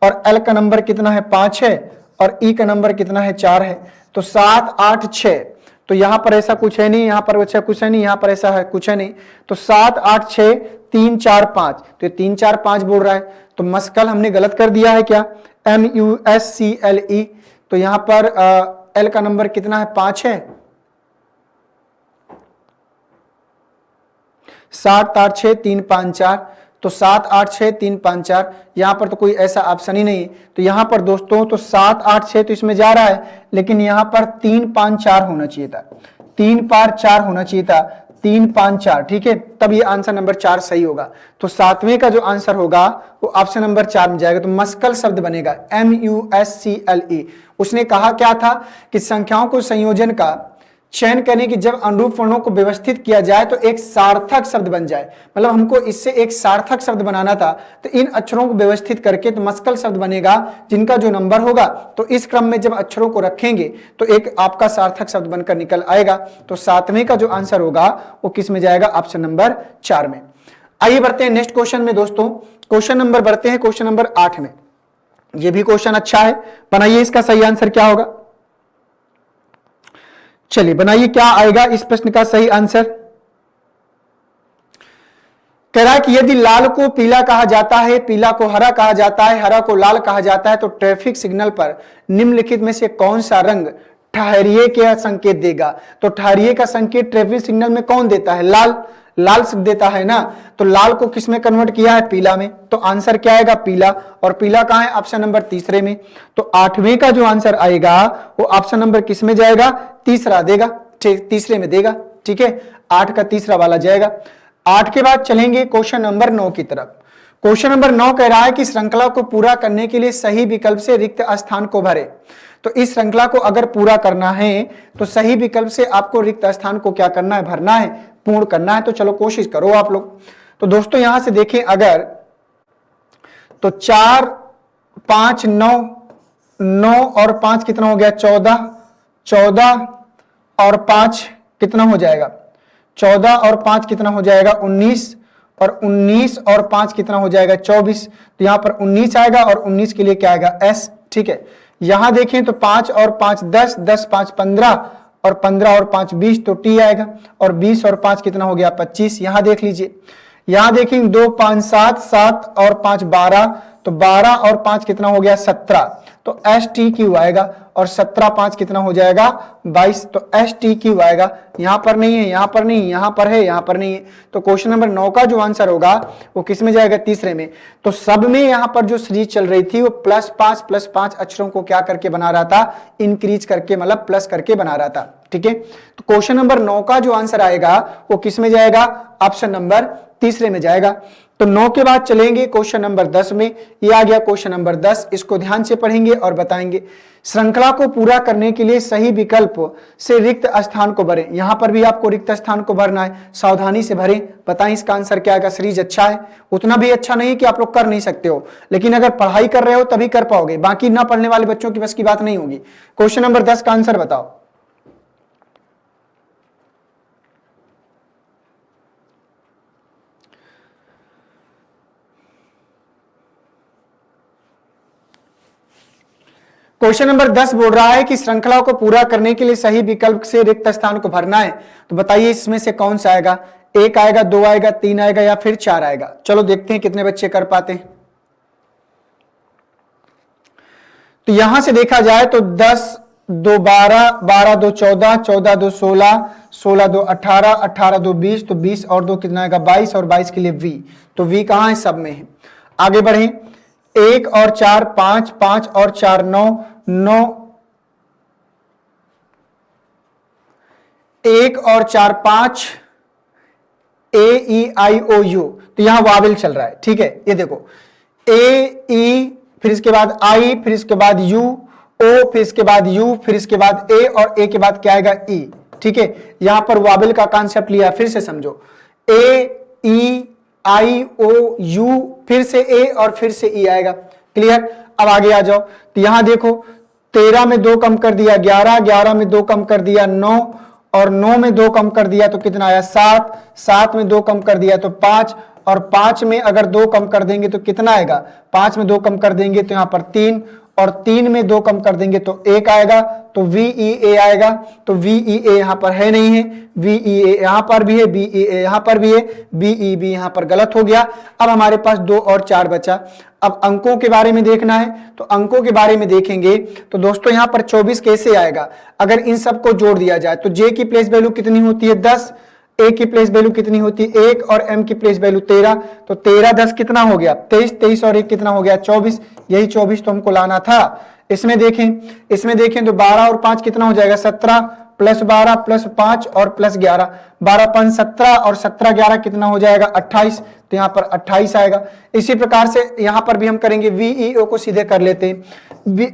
और L का नंबर कितना है, 5 है। और E का नंबर कितना है, 4 है। तो 7, 8, 6। तो यहां पर ऐसा कुछ है नहीं, यहां पर अच्छा कुछ है नहीं, यहां पर ऐसा है कुछ है नहीं। तो 7, 8, 6, 3, 4, 5, तो 3, 4, 5 बोल रहा है। तो मस्कल हमने गलत कर दिया है क्या, MUSCLE। तो यहां पर L का नंबर कितना है, 5 है। 7, 8, 6, 3, 5, 4। तो 7, 8, 6, 3, 5, 4, यहां पर तो कोई ऐसा ऑप्शन ही नहीं। तो यहां पर दोस्तों तो 7, 8, 6 तो इसमें जा रहा है, लेकिन यहां पर 3, 5, 4 होना चाहिए था। 3, 5, 4 होना चाहिए था। 3, 5, 4, ठीक है, तब ये आंसर नंबर 4 सही होगा। तो 7वें का जो आंसर होगा वो ऑप्शन नंबर 4 में जाएगा। तो मस्कल शब्द बनेगा MUSCLE। उसने कहा क्या था कि संख्याओं को संयोजन का चयन करें कि जब अनुरूप वर्णों को व्यवस्थित किया जाए तो एक सार्थक शब्द बन जाए। मतलब हमको इससे एक सार्थक शब्द बनाना था, तो इन अक्षरों को व्यवस्थित करके तो मस्कल शब्द बनेगा जिनका जो नंबर होगा तो इस क्रम में जब अक्षरों को रखेंगे तो एक आपका सार्थक शब्द बनकर निकल आएगा। तो 7वें का जो आंसर होगा वो किस में जाएगा? ऑप्शन नंबर 4 में। आइए बढ़ते हैं नेक्स्ट क्वेश्चन में दोस्तों। क्वेश्चन नंबर बढ़ते हैं क्वेश्चन नंबर 8 में। ये भी क्वेश्चन अच्छा है, बनाइए इसका सही आंसर क्या होगा। चलिए बनाइए क्या आएगा इस प्रश्न का सही आंसर। कह रहा है कि यदि लाल को पीला कहा जाता है, पीला को हरा कहा जाता है, हरा को लाल कहा जाता है, तो ट्रैफिक सिग्नल पर निम्नलिखित में से कौन सा रंग ठहरिए का संकेत देगा? तो ठहरिए का संकेत ट्रैफिक सिग्नल में कौन देता है? लाल, लाल से देता है ना। तो लाल को किस में कन्वर्ट किया है? पीला में। तो आंसर क्या आएगा? पीला। और पीला कहां है? ऑप्शन नंबर 3 में। तो 8वें का जो आंसर आएगा वो ऑप्शन नंबर किस में जाएगा? तीसरा देगा, ठीक, तीसरे में देगा। ठीक है, 8 का तीसरा वाला जाएगा। 8 के बाद चलेंगे क्वेश्चन नंबर 9 की तरफ। क्वेश्चन नंबर 9 कह रहा है कि श्रृंखला को पूरा करने के लिए सही विकल्प से रिक्त स्थान को भरे। तो इस श्रृंखला को अगर पूरा करना है तो सही विकल्प से आपको रिक्त स्थान को क्या करना है? भरना है, पूर्ण करना है। तो चलो कोशिश करो आप लोग। तो दोस्तों यहां से देखें अगर, तो 4 5 9, 9 और 5 कितना हो गया? 14, 14 और 5 कितना हो जाएगा? 14 और 5 कितना हो जाएगा? 19, और 19 और 5 कितना हो जाएगा? 24। तो यहां पर 19 आएगा और 19 के लिए क्या आएगा? एस। ठीक है, यहां देखें तो 5 और 5 10, 10 5 15, और 15 और 5 20, तो टी आएगा। और 20 और 5 कितना हो गया? 25। यहां देख लीजिए, यहां देखें 2 5 7, 7 और 5 12, तो 12 और 5 कितना हो गया? 17। तो एस टी क्यू आएगा। और 17 5 कितना हो जाएगा? 22। तो एस टी क्यू आएगा। यहां पर नहीं है, यहां पर नहीं, यहां पर है, यहां पर नहीं है। तो क्वेश्चन नंबर 9 का जो आंसर होगा वो किस में जाएगा? तीसरे में। तो सब में यहां पर जो सीरीज चल रही थी वो +5 अक्षरों को क्या करके बना रहा था? इंक्रीज करके, मतलब प्लस करके बना रहा था। ठीक है, तो क्वेश्चन नंबर 9 का जो आंसर आएगा वो किस में जाएगा? ऑप्शन नंबर तीसरे में जाएगा। तो 9 के बाद चलेंगे क्वेश्चन नंबर 10 में। ये आ गया क्वेश्चन नंबर 10। इसको ध्यान से पढ़ेंगे और बताएंगे। श्रृंखला को पूरा करने के लिए सही विकल्प से रिक्त स्थान को भरें। यहां पर भी आपको रिक्त स्थान को भरना है, सावधानी से भरें। बताएं इसका आंसर क्या आएगा? सीरीज अच्छा है, उतना भी अच्छा नहीं कि आप लोग कर नहीं सकते हो, लेकिन अगर पढ़ाई कर रहे हो तभी कर पाओगे, बाकी ना पढ़ने वाले बच्चों की बस की बात नहीं होगी। क्वेश्चन नंबर 10 का आंसर बताओ। क्वेश्चन नंबर 10 बोल रहा है कि श्रृंखला को पूरा करने के लिए सही विकल्प से रिक्त स्थान को भरना है। तो बताइए इसमें से कौन सा आएगा? 1 आएगा, 2 आएगा, 3 आएगा या फिर 4 आएगा? चलो देखते हैं कितने बच्चे कर पाते हैं। तो यहां से देखा जाए तो 10 2 12, 12 2 14, 14 2 16, 16 2 18, 18 2 20, तो 20 और 2 कितना आएगा? 22, और 22 के लिए वी। तो वी कहां है? सब में है। आगे बढ़े। 1 और 4 5, 5 और 4 9, 9, 1 और 4 5, ए ई आई ओ यू। तो यहां वावेल चल रहा है। ठीक है, ये देखो ए ई, फिर इसके बाद आई, फिर इसके बाद यू, ओ, फिर इसके बाद यू, फिर इसके बाद ए, और ए के बाद क्या आएगा? ई। ठीक है, यहां पर वावेल का कॉन्सेप्ट लिया, फिर से समझो। ए ई आई ओ यू, फिर से ए और फिर से ई आएगा। क्लियर? अब आगे आ जाओ। तो यहां देखो 13 में 2 कम कर दिया 11, 11 में 2 कम कर दिया 9, और 9 में 2 कम कर दिया तो कितना आया? 7, 7 में 2 कम कर दिया तो 5, और 5 में अगर 2 कम कर देंगे तो कितना आएगा? 5 में 2 कम कर देंगे तो यहां पर 3, और 3 में 2 कम कर देंगे तो 1 आएगा, तो वी ई ए आएगा। तो वी ई ए यहां पर है नहीं है, वी ई ए यहां पर भी है, बी ई ए यहां पर भी है, बी ई बी यहां पर गलत हो गया। अब हमारे पास 2 और 4 बचा। अब अंकों के बारे में देखना है, तो अंकों के बारे में देखेंगे तो दोस्तों यहां पर 24 कैसे आएगा? अगर इन सबको जोड़ दिया जाए तो जे की प्लेस वैल्यू कितनी होती है? 10, ए की प्लेस वैल्यू कितनी होती है? 1, और एम की प्लेस वैल्यू 13। तो 13 10 कितना हो गया? 23, 23 और 1 कितना हो गया? 24। यही 24 तो हमको लाना था। इसमें देखें तो 12 और 5 कितना हो जाएगा? 17, प्लस 12 प्लस 5 और प्लस 11, 12 5 17, और 17 11 कितना हो जाएगा? 28। तो यहां पर 28 आएगा। इसी प्रकार से यहां पर भी हम करेंगे, वीईओ को सीधे कर लेते हैं।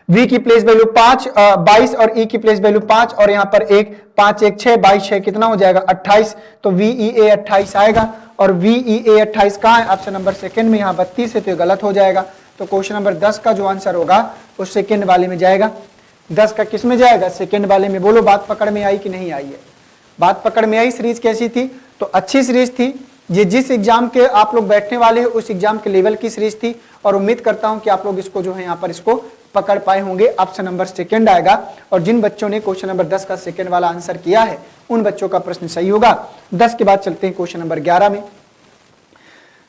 v की प्लेस वैल्यू 22 और e की प्लेस वैल्यू 5 और यहाँ पर 1, 5 1 6, 22 6 कितना हो जाएगा 28, तो VEA 28 आएगा। और VEA 28 कहाँ है? ऑप्शन नंबर सेकंड में, यहाँ 32 है तो ये गलत हो जाएगा। तो क्वेश्चन नंबर 10 का जो आंसर होगा वो सेकंड वाले में जाएगा। 10 का किस में जाएगा? सेकंड वाले में। बोलो बात पकड़ में आई कि नहीं आई है? बात पकड़ में आई। सीरीज कैसी थी? तो अच्छी सीरीज थी। ये जिस एग्जाम के आप लोग बैठने वाले हैं उस एग्जाम के लेवल की सीरीज थी और उम्मीद करता हूं कि आप लोग इसको जो है यहाँ पर इसको पकड़ पाए होंगे। ऑप्शन नंबर सेकंड आएगा और जिन बच्चों ने क्वेश्चन नंबर 10 का सेकंड वाला आंसर किया है उन बच्चों का प्रश्न सही होगा। 10 के बाद चलते हैं क्वेश्चन नंबर 11 में।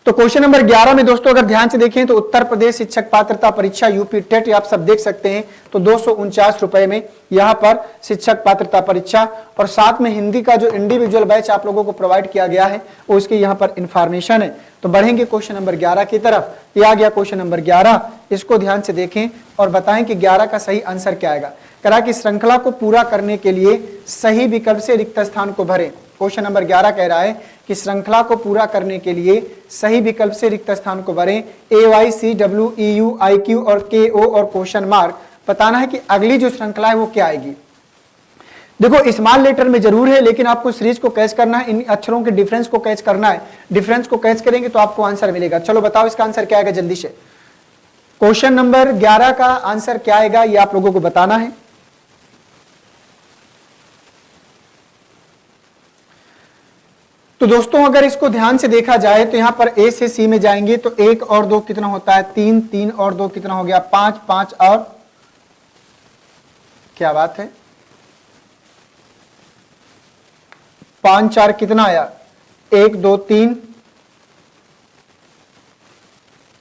तो क्वेश्चन नंबर 11 में दोस्तों अगर ध्यान से देखें तो उत्तर प्रदेश शिक्षक पात्रता परीक्षा यूपी टेट आप सब देख सकते हैं। तो 249 रुपए में यहाँ पर शिक्षक पात्रता परीक्षा और साथ में हिंदी का जो इंडिविजुअल बैच आप लोगों को प्रोवाइड किया गया है वो इसकी यहाँ पर इंफॉर्मेशन है। तो बढ़ेंगे क्वेश्चन नंबर 11 की तरफ। ये आ गया क्वेश्चन नंबर 11। इसको ध्यान से देखें और बताएं कि 11 का सही आंसर क्या आएगा। करा कि श्रृंखला को पूरा करने के लिए सही विकल्प से रिक्त स्थान को भरें। क्वेश्चन नंबर 11 कह रहा है कि श्रृंखला को पूरा करने के लिए सही विकल्प से रिक्त स्थान को भरें। AYCWEUIQ और KO और क्वेश्चन मार्क बताना है कि अगली जो श्रृंखला है वो क्या आएगी। देखो स्मॉल लेटर में जरूर है लेकिन आपको सीरीज को कैच करना है, इन अक्षरों के डिफरेंस को कैच करना है। डिफरेंस को कैच करेंगे तो आपको आंसर मिलेगा। चलो बताओ इसका आंसर क्या आएगा जल्दी से। क्वेश्चन नंबर 11 का आंसर क्या आएगा ये आप लोगों को बताना है। तो दोस्तों अगर इसको ध्यान से देखा जाए तो यहां पर ए से सी में जाएंगे तो 1 और 2 कितना होता है 3, 3 और 2 कितना हो गया 5, 5 और क्या बात है 5 4 कितना आया 1 2 3,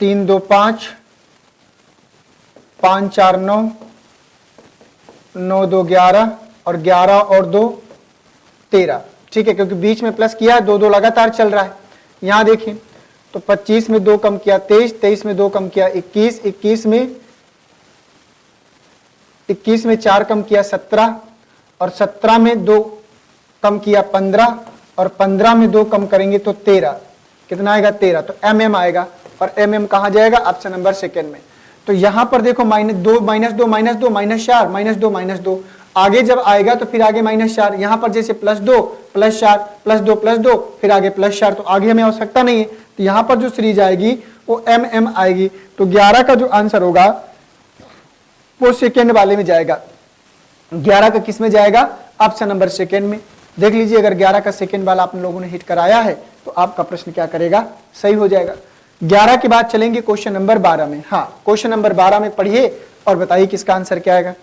3 2 5, 5 4 9, 9 2 11 और 11 और 2 13। ठीक है क्योंकि बीच में प्लस किया है 2 2 लगातार चल रहा है। यहां देखें तो 25 में 2 कम किया 23, 23 में 2 कम किया 21, 21 में 4 कम किया 17 और 17 में 2 कम किया 15 और 15 में 2 कम करेंगे तो 13। कितना आएगा 13। तो MM आएगा और MM कहां जाएगा ऑप्शन नंबर सेकंड में। तो यहां पर देखो -2 -2 -2 -4 -2 -2 आगे जब आएगा तो फिर आगे -4। यहां पर जैसे +2 +4 +2 +2 फिर आगे +4 तो आगे हमें आवश्यकता नहीं है। तो यहां पर जो सीरीज आएगी वो MM आएगी। तो 11 का जो आंसर होगा वो सेकेंड वाले में जाएगा। 11 का किस में जाएगा ऑप्शन नंबर सेकेंड में। देख लीजिए अगर 11 का सेकेंड वाला आप लोगों ने हिट कराया है तो आपका प्रश्न क्या करेगा सही हो जाएगा। 11 के बाद चलेंगे क्वेश्चन नंबर 12 में। हाँ क्वेश्चन नंबर 12 में पढ़िए और बताइए किसका आंसर क्या आएगा।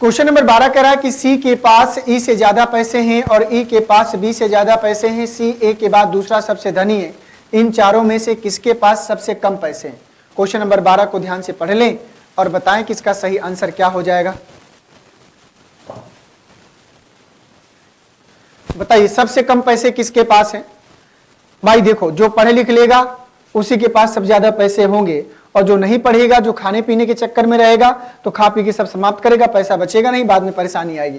क्वेश्चन नंबर 12 कह रहा है कि सी के पास ई से ज्यादा पैसे हैं और ई के पास बी से ज्यादा पैसे हैं। सी ए के बाद दूसरा सबसे धनी है। इन चारों में से किसके पास सबसे कम पैसे हैं। क्वेश्चन नंबर 12 को ध्यान से पढ़ लें और बताएं कि इसका सही आंसर क्या हो जाएगा। बताइए सबसे कम पैसे किसके पास हैं। भाई देखो जो पढ़े लिख लेगा उसी के पास सबसे ज्यादा पैसे होंगे और जो नहीं पढ़ेगा जो खाने पीने के चक्कर में रहेगा तो खा पी के सब समाप्त करेगा, पैसा बचेगा नहीं, बाद में परेशानी आएगी।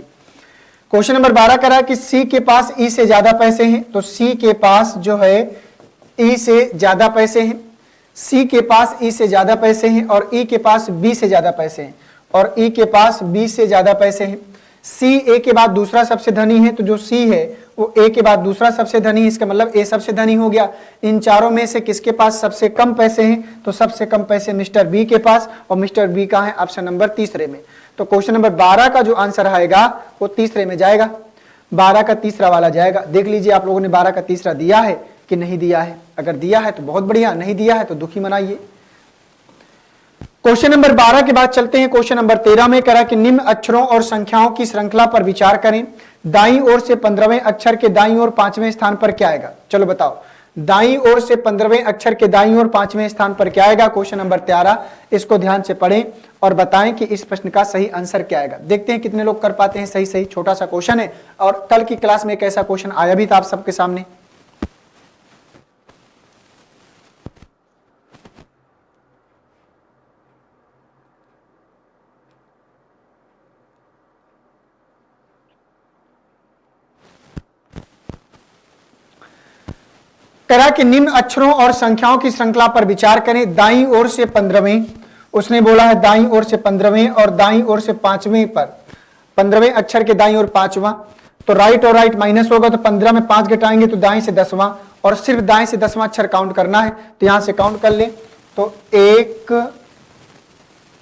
क्वेश्चन नंबर 12 कह रहा है कि सी के पास ई से ज्यादा पैसे हैं। तो सी के पास जो है ई से ज्यादा पैसे हैं। सी के पास ई से ज्यादा पैसे हैं और ई के पास बी से ज्यादा पैसे हैं और ई के पास बी से ज्यादा पैसे हैं। सी ए के बाद दूसरा सबसे धनी है। तो जो सी है वो ए के बाद दूसरा सबसे धनी है। इसका मतलब ए सबसे धनी हो गया। इन चारों में से किसके पास सबसे कम पैसे हैं। तो सबसे कम पैसे मिस्टर बी के पास और मिस्टर बी कहाँ है ऑप्शन नंबर तीसरे में। तो क्वेश्चन नंबर 12 का जो आंसर आएगा वो तीसरे में जाएगा। 12 का तीसरा वाला जाएगा। देख लीजिए आप लोगों ने 12 का तीसरा दिया है कि नहीं दिया है। अगर दिया है तो बहुत बढ़िया, नहीं दिया है तो दुखी मनाइए। क्वेश्चन नंबर 12 के बाद चलते हैं क्वेश्चन नंबर 13 में। करा कि निम्न अक्षरों और संख्याओं की श्रृंखला पर विचार करें। दाईं ओर से 15वें अक्षर के दाईं ओर 5वें स्थान पर क्या आएगा। चलो बताओ दाईं ओर से 15वें अक्षर के दाईं ओर 5वें स्थान पर क्या आएगा। क्वेश्चन नंबर 13 इसको ध्यान से पढ़ें और बताएं कि इस प्रश्न का सही आंसर क्या आएगा। देखते हैं कितने लोग कर पाते हैं सही। छोटा सा क्वेश्चन है और कल की क्लास में एक ऐसा क्वेश्चन आया भी था आप सबके सामने। कह रहा कि निम्न अक्षरों और संख्याओं की श्रृंखला पर विचार करें। दाईं ओर से 15वें, उसने बोला है दाईं ओर से 15वें और दाईं ओर से 5वें पर, 15वें अक्षर के दाईं ओर 5वां, तो राइट और राइट माइनस होगा, तो 15 में 5 घटाएंगे तो दाएं से 10वां, और सिर्फ दाएं से 10वां अक्षर काउंट करना है। तो यहां से काउंट कर लें, तो 1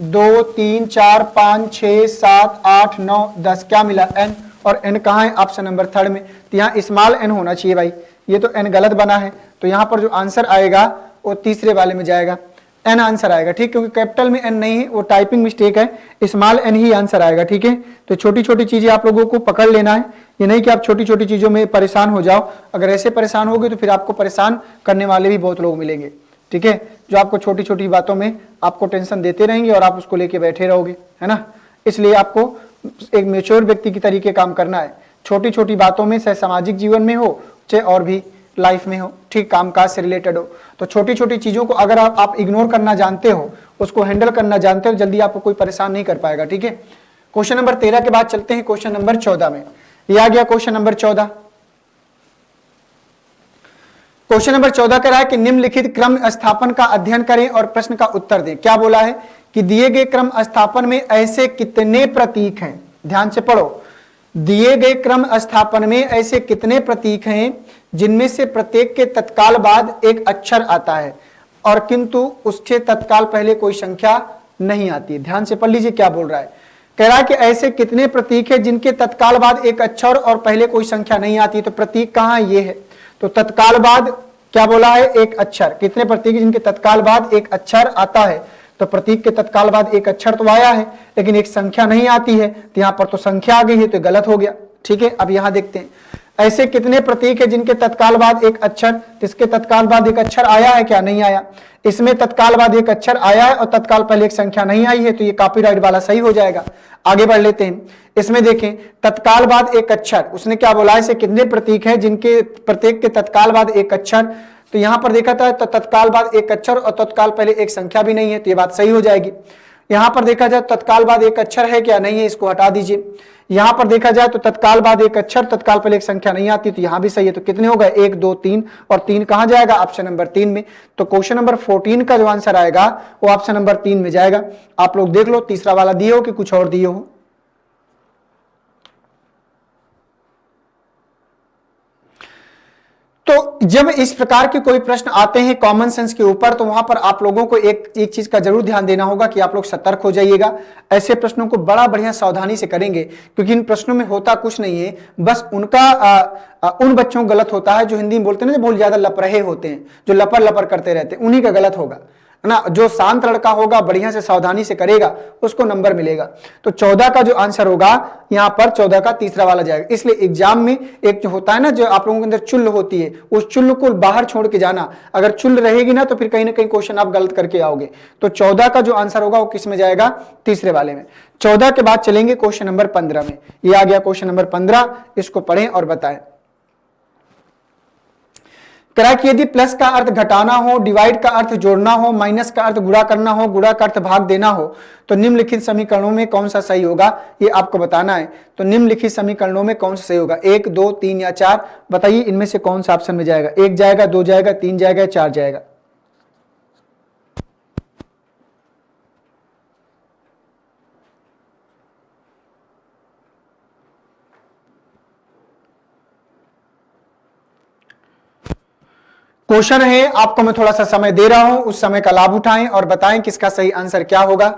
2 3 4 5 6 7 8 9 10, क्या मिला n, और n कहाँ है, ऑप्शन नंबर 3 में। तो यहाँ स्मॉल n होना चाहिए भाई, ये तो n गलत बना है, तो यहाँ पर जो आंसर आएगा वो तीसरे वाले में जाएगा, n आंसर आएगा, ठीक, क्योंकि कैपिटल में n नहीं है, वो टाइपिंग मिस्टेक है, स्मॉल n ही आंसर आएगा, ठीक है। तो छोटी छोटी चीजें आप लोगों को पकड़ लेना है, ये नहीं कि आप छोटी छोटी चीजों में परेशान हो जाओ, अगर ऐसे परेशान होगे तो फिर आपको परेशान करने वाले भी बहुत लोग मिलेंगे, ठीक है, जो आपको छोटी छोटी बातों में आपको टेंशन देते रहेंगे और आप उसको लेके बैठे रहोगे, है ना। इसलिए आपको एक मैच्योर व्यक्ति की तरीके काम करना है, छोटी छोटी बातों में, चाहे सामाजिक जीवन में हो चाहे और भी लाइफ में हो, ठीक, कामकाज से रिलेटेड हो, तो छोटी छोटी चीजों को अगर आप इग्नोर करना जानते हो, उसको हैंडल करना जानते हो, जल्दी आपको कोई परेशान नहीं कर पाएगा, ठीक है। क्वेश्चन नंबर 13 के बाद चलते हैं क्वेश्चन नंबर 14 में। ये आ गया क्वेश्चन नंबर 14। क्वेश्चन नंबर 14 कह रहा है कि निम्नलिखित क्रम स्थापन का अध्ययन करें और प्रश्न का उत्तर दें। क्या बोला है कि दिए गए क्रम स्थापन में ऐसे कितने प्रतीक हैं, ध्यान से पढ़ो, दिए गए क्रम स्थापन में ऐसे कितने प्रतीक हैं जिनमें से प्रत्येक के तत्काल बाद एक अक्षर आता है और किंतु उसके तत्काल पहले कोई संख्या नहीं आती है। ध्यान से पढ़ लीजिए क्या बोल रहा है, कह रहा है कि ऐसे कितने प्रतीक है जिनके तत्काल बाद एक अक्षर और पहले कोई संख्या नहीं आती। तो प्रतीक कहाँ है, ये है, तो तत्काल बाद क्या बोला है, एक अक्षर, कितने प्रतीक जिनके तत्काल बाद एक अक्षर आता है, तो प्रतीक के तत्काल बाद एक अक्षर तो आया है लेकिन एक संख्या नहीं आती है, तो यहां पर तो संख्या आ गई है, तो गलत हो गया, ठीक है। अब यहां देखते हैं ऐसे कितने प्रतीक है जिनके तत्काल बाद एक अक्षर, इसके तत्काल बाद एक अक्षर आया है क्या, नहीं आया, इसमें तत्काल बाद एक अक्षर आया है और तत्काल पहले एक संख्या नहीं आई है, तो ये कॉपीराइट वाला सही हो जाएगा। आगे बढ़ लेते हैं, इसमें देखें तत्काल बाद एक अक्षर, उसने क्या बोला, ऐसे कितने प्रतीक है जिनके प्रत्येक के तत्काल बाद एक अक्षर, तो यहां पर देखा था तो तत्काल बाद एक अक्षर और तत्काल पहले एक संख्या भी नहीं है, तो ये बात सही हो जाएगी। यहां पर देखा जाए तत्काल बाद एक अक्षर है क्या, नहीं है, इसको हटा दीजिए। यहां पर देखा जाए तो तत्काल बाद एक अक्षर, तत्काल पहले एक संख्या नहीं आती, तो यहां भी सही है। तो कितने हो गए, 1 2 3, और 3 कहां जाएगा, ऑप्शन नंबर 3 में। तो क्वेश्चन नंबर 14 का जो आंसर आएगा वो ऑप्शन नंबर 3 में जाएगा। आप लोग देख लो तीसरा वाला दिए हो कि कुछ और दिए हो। तो जब इस प्रकार के कोई प्रश्न आते हैं कॉमन सेंस के ऊपर, तो वहां पर आप लोगों को एक चीज का जरूर ध्यान देना होगा कि आप लोग सतर्क हो जाइएगा। ऐसे प्रश्नों को बड़ा बढ़िया सावधानी से करेंगे, क्योंकि इन प्रश्नों में होता कुछ नहीं है, बस उनका उन बच्चों गलत होता है जो हिंदी में बोलते हैं ना, बहुत ज्यादा लपरहे होते हैं, जो लपर लपर करते रहते हैं, उन्हीं का गलत होगा, है ना। जो शांत लड़का होगा, बढ़िया से सावधानी से करेगा, उसको नंबर मिलेगा। तो 14 का जो आंसर होगा यहां पर 14 का तीसरा वाला जाएगा। इसलिए एग्जाम में एक जो होता है ना, जो आप लोगों के अंदर चुल्ल होती है, उस चुल्ल को बाहर छोड़ के जाना, अगर चुल्ल रहेगी ना तो फिर कहीं ना कहीं क्वेश्चन आप गलत करके आओगे। तो 14 का जो आंसर होगा वो किस में जाएगा, तीसरे वाले में। 14 के बाद चलेंगे क्वेश्चन नंबर 15 में। ये आ गया क्वेश्चन नंबर 15, इसको पढ़ें और बताएं। करा कि यदि प्लस का अर्थ घटाना हो, डिवाइड का अर्थ जोड़ना हो, माइनस का अर्थ गुणा करना हो, गुणा का अर्थ भाग देना हो, तो निम्नलिखित समीकरणों में कौन सा सही होगा, ये आपको बताना है। तो निम्नलिखित समीकरणों में कौन सा सही होगा, 1 2 3 या 4, बताइए इनमें से कौन सा ऑप्शन में जाएगा। 1 जाएगा, 2 जाएगा, 3 जाएगा, 4 जाएगा। क्वेश्चन है, आपको मैं थोड़ा सा समय दे रहा हूं, उस समय का लाभ उठाएं और बताएं किसका सही आंसर क्या होगा।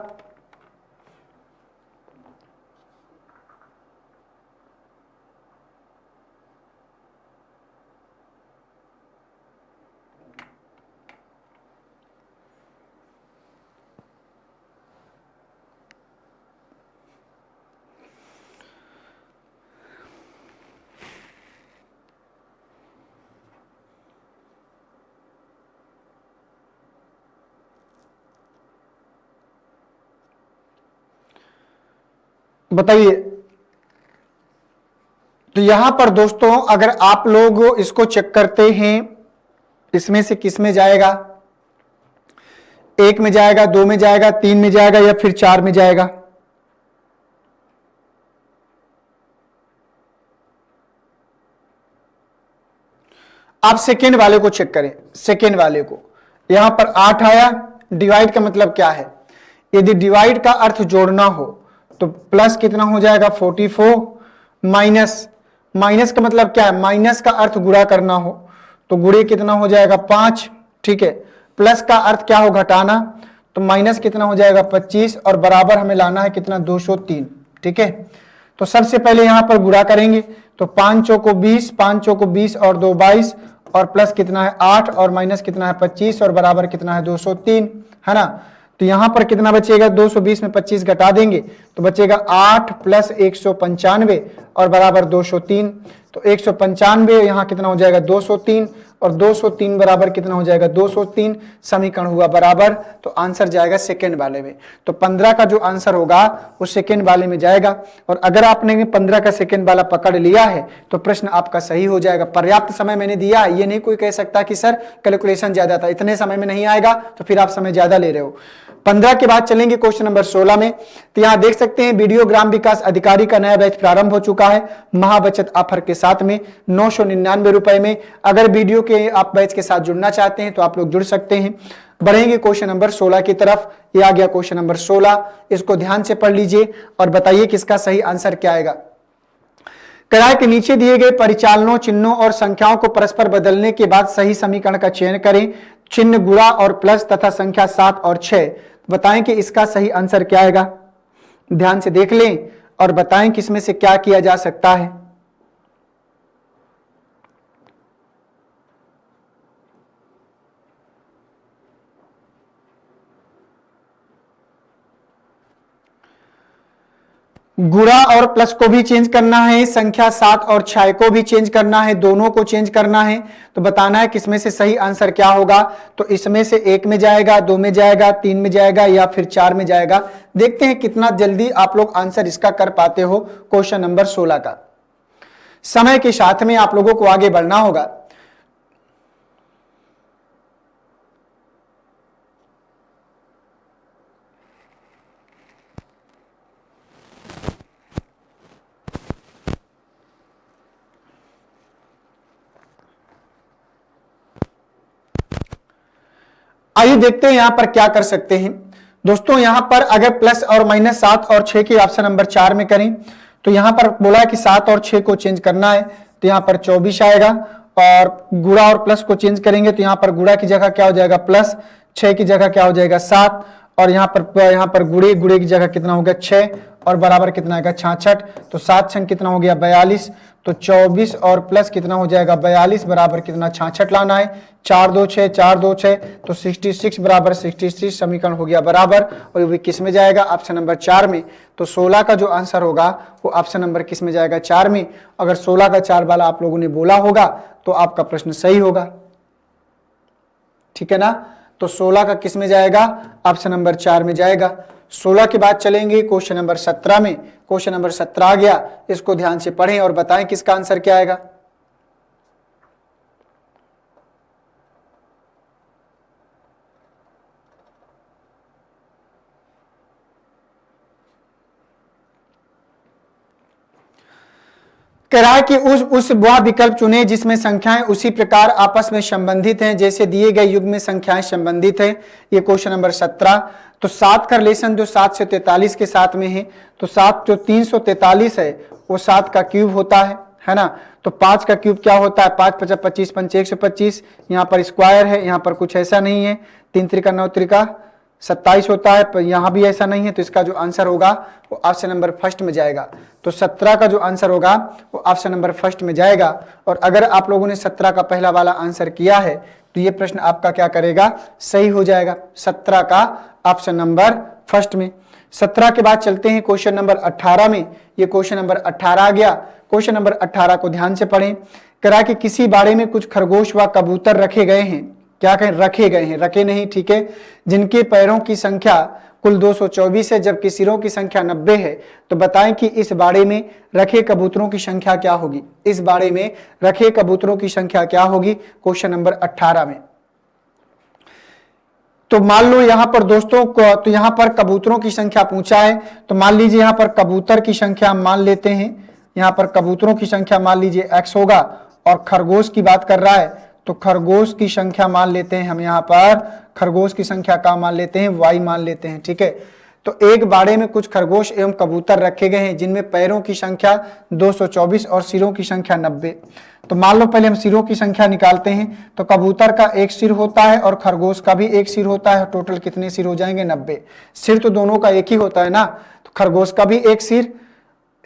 बताइए। तो यहां पर दोस्तों अगर आप लोग इसको चेक करते हैं, इसमें से किस में जाएगा, 1 में जाएगा, 2 में जाएगा, 3 में जाएगा या फिर 4 में जाएगा। आप सेकेंड वाले को चेक करें, सेकेंड वाले को, यहां पर 8 आया, डिवाइड का मतलब क्या है, यदि डिवाइड का अर्थ जोड़ना हो तो प्लस कितना हो जाएगा 44, माइनस का मतलब क्या है, माइनस का अर्थ गुणा करना हो तो गुणे कितना हो जाएगा 5, ठीक है। प्लस का अर्थ क्या हो, घटाना, तो माइनस कितना हो जाएगा 25 और बराबर हमें लाना है कितना 203, ठीक है। तो सबसे पहले यहां पर गुणा करेंगे तो 5 चौको 20, 5 चौको 20 और 2 22 और प्लस कितना है 8 और माइनस कितना है 25 और बराबर कितना है 203, है ना। तो यहां पर कितना बचेगा, 220 में 25 घटा देंगे तो बचेगा 8 प्लस 195 और बराबर 203। तो 195 यहां कितना हो जाएगा 203 और 203 बराबर कितना हो जाएगा 203, समीकरण हुआ बराबर। तो आंसर जाएगा सेकेंड वाले में। तो 15 का जो आंसर होगा वो सेकेंड वाले में जाएगा। और अगर आपने 15 का सेकेंड वाला पकड़ लिया है तो प्रश्न आपका सही हो जाएगा। पर्याप्त समय मैंने दिया, ये नहीं कोई कह सकता कि सर कैलकुलेशन ज्यादा था, इतने समय में नहीं आएगा तो फिर आप समय ज्यादा ले रहे हो। 15 के बाद चलेंगे क्वेश्चन नंबर 16 में। तो यहां देख सकते हैं वीडियो ग्राम विकास अधिकारी का नया बैच प्रारंभ हो चुका है महाबचत ऑफर के साथ में 999 रुपए में। अगर वीडियो के आप बैच के साथ जुड़ना चाहते हैं तो आप लोग जुड़ सकते हैं। बढ़ेंगे क्वेश्चन नंबर 16 की तरफ। ये आ गया क्वेश्चन नंबर 16, इसको ध्यान से पढ़ लीजिए और बताइए कि इसका सही आंसर क्या आएगा। किराए के नीचे दिए गए परिचालनों, चिन्हों और संख्याओं को परस्पर बदलने के बाद सही समीकरण का चयन करें। चिन्ह गुणा और प्लस तथा संख्या 7 और 6। बताएं कि इसका सही आंसर क्या आएगा। ध्यान से देख लें और बताएं कि इसमें से क्या किया जा सकता है। गुणा और प्लस को भी चेंज करना है, संख्या 7 और 6 को भी चेंज करना है, दोनों को चेंज करना है। तो बताना है किसमें से सही आंसर क्या होगा। तो इसमें से 1 में जाएगा, 2 में जाएगा, 3 में जाएगा या फिर 4 में जाएगा। देखते हैं कितना जल्दी आप लोग आंसर इसका कर पाते हो क्वेश्चन नंबर 16 का। समय के साथ में आप लोगों को आगे बढ़ना होगा। आइए देखते हैं यहां पर क्या कर सकते हैं। दोस्तों यहां पर अगर प्लस और माइनस 7 और 6 की ऑप्शन नंबर 4 में करें तो यहां पर बोला कि 7 और 6 को चेंज करना है तो यहां पर 24 आएगा। और गुणा और प्लस को चेंज करेंगे तो यहां पर गुणा की जगह क्या हो जाएगा प्लस, 6 की जगह क्या हो जाएगा 7 और यहां पर गुणे की जगह कितना हो गया 6 और बराबर कितना आएगा 66। तो 7 छंग कितना हो गया 42। तो 24 और प्लस कितना हो जाएगा 42 बराबर कितना 66 लाना है। 4 2 6 4 2 6 तो 66 बराबर 66, समीकरण हो गया बराबर। और ये किस में जाएगा ऑप्शन नंबर 4 में। तो 16 का जो आंसर होगा वो ऑप्शन नंबर किस में जाएगा 4 में। अगर 16 का 4 वाला आप लोगों ने बोला होगा तो आपका प्रश्न सही होगा, ठीक है ना। तो 16 का किस में जाएगा ऑप्शन नंबर 4 में जाएगा। 16 के बाद चलेंगे क्वेश्चन नंबर 17 में। क्वेश्चन नंबर 17 आ गया, इसको ध्यान से पढ़ें और बताएं किसका आंसर क्या आएगा। किराए के उस वह विकल्प चुने जिसमें संख्याएं उसी प्रकार आपस में संबंधित हैं जैसे दिए गए युग में संख्याएं संबंधित हैं। ये क्वेश्चन नंबर 17। तो 7 का रिलेशन जो 7 से 43 के साथ में है, तो 7 जो 343 है वो 7 का क्यूब होता है ना। तो 5 का क्यूब क्या होता है 5 5 25 5 125। यहाँ पर स्क्वायर है, यहाँ पर कुछ ऐसा नहीं है। 3 त्रिका 9 त्रिका 27 होता है, पर यहाँ भी ऐसा नहीं है। तो इसका जो आंसर होगा वो ऑप्शन नंबर फर्स्ट में जाएगा। तो 17 का जो आंसर होगा वो ऑप्शन नंबर फर्स्ट में जाएगा। और अगर आप लोगों ने 17 का पहला वाला आंसर किया है तो ये प्रश्न आपका क्या करेगा, सही हो जाएगा। 17 का ऑप्शन नंबर फर्स्ट में। 17 के बाद चलते हैं क्वेश्चन नंबर 18 में। ये क्वेश्चन नंबर 18 आ गया। क्वेश्चन नंबर 18 को ध्यान से पढ़ें। करा कि किसी बाड़े में कुछ खरगोश व कबूतर रखे गए हैं। क्या कहें, रखे गए हैं, रखे नहीं, ठीक है। जिनके पैरों की संख्या कुल 224 है जबकि सिरों की संख्या 90 है। तो बताएं कि इस बाड़े में रखे कबूतरों की संख्या क्या होगी। इस बाड़े में रखे कबूतरों की संख्या क्या होगी क्वेश्चन नंबर 18 में। तो मान लो यहां पर दोस्तों तो यहां पर कबूतरों की संख्या पूछा है। तो मान लीजिए यहां पर कबूतर की संख्या मान लेते हैं, यहां पर कबूतरों की संख्या मान लीजिए x होगा और खरगोश की बात कर रहा है तो खरगोश की संख्या मान लेते हैं हम यहाँ पर, खरगोश की संख्या का मान लेते हैं y मान लेते हैं, ठीक है। तो एक बाड़े में कुछ खरगोश एवं कबूतर रखे गए हैं जिनमें पैरों की संख्या 224 और सिरों की संख्या 90। तो मान लो पहले हम सिरों की संख्या निकालते हैं। तो कबूतर का एक सिर होता है और खरगोश का भी एक सिर होता है। टोटल कितने सिर हो जाएंगे? 90। सिर तो दोनों का एक ही होता है ना, तो खरगोश का भी एक सिर,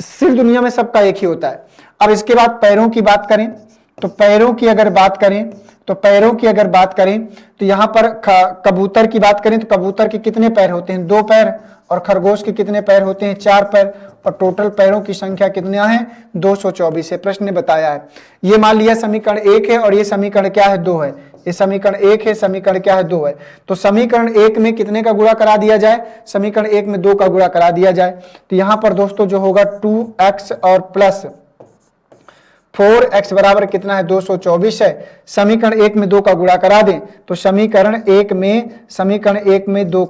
सिर दुनिया में सबका एक ही होता है। अब इसके बाद पैरों की बात करें, तो पैरों की अगर बात करें तो यहां पर कबूतर की बात करें तो कबूतर के कितने पैर होते हैं? 2 पैर। और खरगोश के कितने पैर होते हैं? 4 पैर। और टोटल पैरों की संख्या कितना है? 224 है, प्रश्न ने बताया है। ये मान लिया समीकरण 1 है और ये समीकरण क्या है? 2 है। ये समीकरण 1 है, समीकरण क्या है? 2 है। तो समीकरण 1 में कितने का गुणा करा दिया जाए? समीकरण 1 में 2 का गुणा करा दिया जाए। तो यहां पर दोस्तों जो होगा 2x और प्लस 4x बराबर कितना है? 224 है। समीकरण 1 में 2 का गुणा करा दें तो समीकरण 1 में 2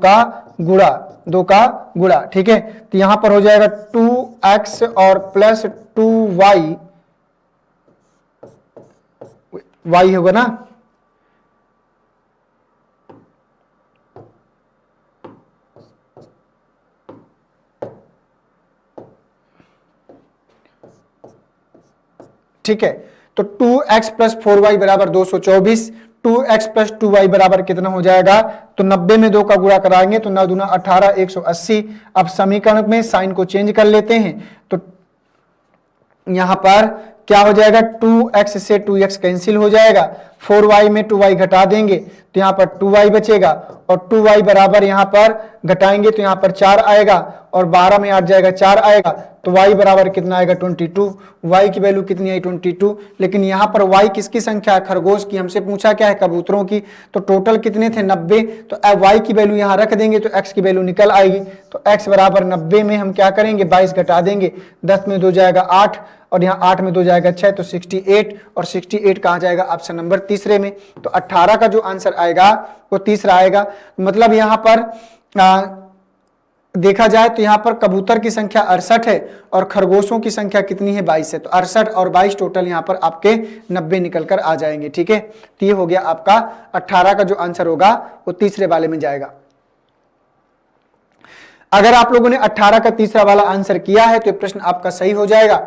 का गुणा, ठीक है। तो यहां पर हो जाएगा 2x और प्लस 2y, y होगा ना, ठीक है। तो 2x प्लस 4y बराबर 224, 2x प्लस 2y बराबर कितना हो जाएगा? तो 90 में 2 का गुणा कराएंगे तो 9 दूना 18, 180। अब समीकरण में साइन को चेंज कर लेते हैं तो यहां पर क्या हो जाएगा? 2x से 2x कैंसिल हो जाएगा, 4y में 2y घटा देंगे तो यहां पर 2y बचेगा और 2y बराबर यहां पर घटाएंगे तो यहां पर 4 आएगा और 12 में 8 जाएगा, 4 आएगा तो y बराबर कितना आएगा? 22। y की वैल्यू कितनी आई? 22। लेकिन यहां पर y किसकी संख्या है? खरगोश की। हमसे पूछा क्या है? कबूतरों की। तो टोटल कितने थे? 90। तो y की वैल्यू यहां रख देंगे तो x की वैल्यू निकल आएगी। तो x बराबर 90 में हम क्या करेंगे? 22 घटा देंगे, 10 में 2 जाएगा 8 और यहाँ 8 में 2 जाएगा 6, तो 68। और 68 कहाँ जाएगा? ऑप्शन नंबर तीसरे में। तो 18 का जो आंसर आएगा वो तीसरा आएगा। मतलब यहाँ पर देखा जाए तो यहाँ पर कबूतर की संख्या 68 है और खरगोशों की संख्या कितनी है? 22 है। तो 68 और 22 टोटल यहाँ पर आपके 90 निकल कर आ जाएंगे, ठीक है। तो ये हो गया आपका 18 का जो आंसर होगा वो तीसरे वाले में जाएगा। अगर आप लोगों ने 18 का तीसरा वाला आंसर किया है तो ये प्रश्न आपका सही हो जाएगा।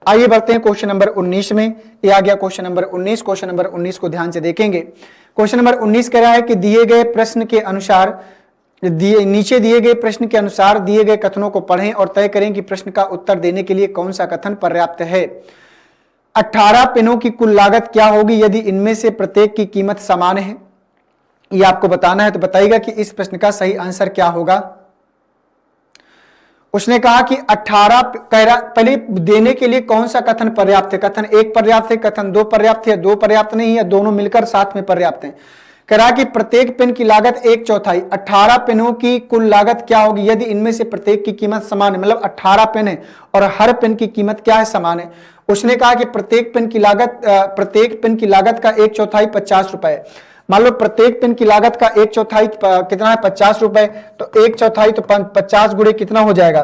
आइए बढ़ते हैं क्वेश्चन नंबर 19 में। ये आ गया क्वेश्चन नंबर 19। क्वेश्चन नंबर 19 को ध्यान से देखेंगे। क्वेश्चन नंबर 19 कह रहा है कि दिए गए प्रश्न के अनुसार नीचे दिए गए प्रश्न के अनुसार दिए गए कथनों को पढ़ें और तय करें कि प्रश्न का उत्तर देने के लिए कौन सा कथन पर्याप्त है। 18 पेनों की कुल लागत क्या होगी यदि इनमें से प्रत्येक की कीमत समान है? ये आपको बताना है। तो बताइएगा कि इस प्रश्न का सही आंसर क्या होगा। उसने कहा कि 18 पहले देने के लिए कौन सा कथन पर्याप्त है? कथन 1 पर्याप्त है, कथन 2 पर्याप्त है, 2 पर्याप्त नहीं है, दोनों मिलकर साथ में पर्याप्त है। कह रहा कि प्रत्येक पेन की लागत 1/4। 18 पेनों की कुल लागत क्या होगी यदि इनमें से प्रत्येक की कीमत समान है? मतलब 18 पेन है और हर पेन की कीमत क्या है? समान है। उसने कहा कि प्रत्येक पेन की लागत का 1/4 50 रुपए। मान लो प्रत्येक पेन की लागत का 1/4 कितना है? 50 रुपए। तो 1/4 तो 50 गुणे कितना हो जाएगा?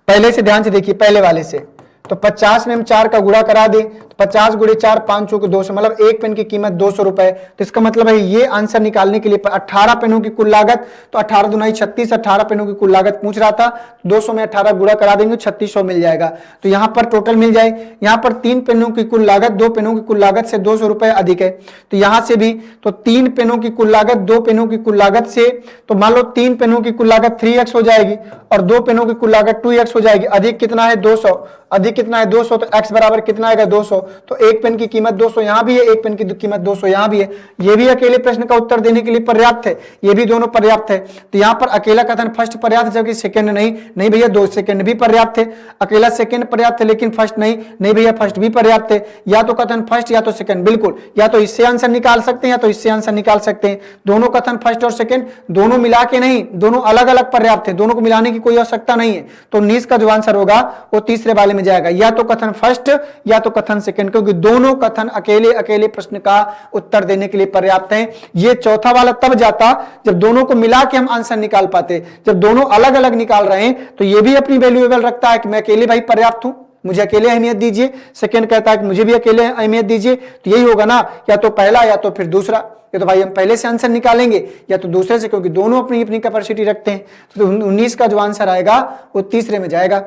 पहले से ध्यान से देखिए, पहले वाले से। तो 50 में हम 4 का गुणा करा दें तो 50 गुणे 4 5 को 200, मतलब एक पेन की कीमत 200 रुपए। तो इसका मतलब है ये आंसर निकालने के लिए 18 पेनों की कुल लागत, तो 18 दुनाई 36, 18 पेनों की कुल लागत पूछ रहा था। 200 में 18 गुणा करा देंगे 3600 मिल जाएगा। तो यहाँ पर टोटल मिल जाए। यहाँ पर 3 पेनों की कुल लागत 2 पेनों की कुल लागत से 200 रुपए अधिक है। तो यहां से भी तो 3 पेनों की कुल लागत 2 पेनों की कुल लागत से, तो मान लो 3 पेनों की कुल लागत 3x हो जाएगी और 2 पेनों की कुल लागत 2x हो जाएगी। अधिक कितना है? 200। अधिक कितना है? 200। तो x बराबर कितना आएगा? 200। तो एक पेन की कीमत 200 यहां भी है, एक पेन की कीमत 200 यहां भी है। ये भी अकेले प्रश्न का उत्तर देने के लिए पर्याप्त है, ये भी दोनों पर्याप्त है। तो यहां पर अकेला कथन फर्स्ट पर्याप्त है जबकि सेकंड नहीं भैया 2 सेकंड भी पर्याप्त है। अकेला सेकंड पर्याप्त है लेकिन फर्स्ट नहीं भैया फर्स्ट भी पर्याप्त है। या तो कथन फर्स्ट या तो सेकंड, बिल्कुल, या तो इससे आंसर निकाल सकते हैं या तो इससे आंसर निकाल सकते हैं। दोनों कथन फर्स्ट और सेकंड दोनों मिला के नहीं, दोनों अलग अलग पर्याप्त है, दोनों को मिलाने की कोई आवश्यकता नहीं है। तो 19 का जो आंसर होगा वो तीसरे वाले में जाएगा, या तो कथन फर्स्ट या तो कथन सेकंड, क्योंकि दोनों कथन अकेले अकेले प्रश्न का उत्तर देने के लिए पर्याप्त हैं। ये चौथा वाला तब जाता जब दोनों को मिला के हम आंसर निकाल पाते। जब दोनों अलग अलग निकाल रहे हैं तो ये भी अपनी वैल्यूएबल रखता है कि मैं अकेले भाई पर्याप्त हूं, मुझे अकेले अहमियत दीजिए, सेकंड कहता है कि मुझे भी अकेले अहमियत दीजिए, तो यही होगा ना, या तो पहला या तो फिर दूसरा। या तो भाई हम पहले से आंसर निकालेंगे या तो दूसरे से, क्योंकि दोनों अपनी अपनी कैपेसिटी रखते हैं। तो 19 का जो आंसर आएगा वो तीसरे में जाएगा।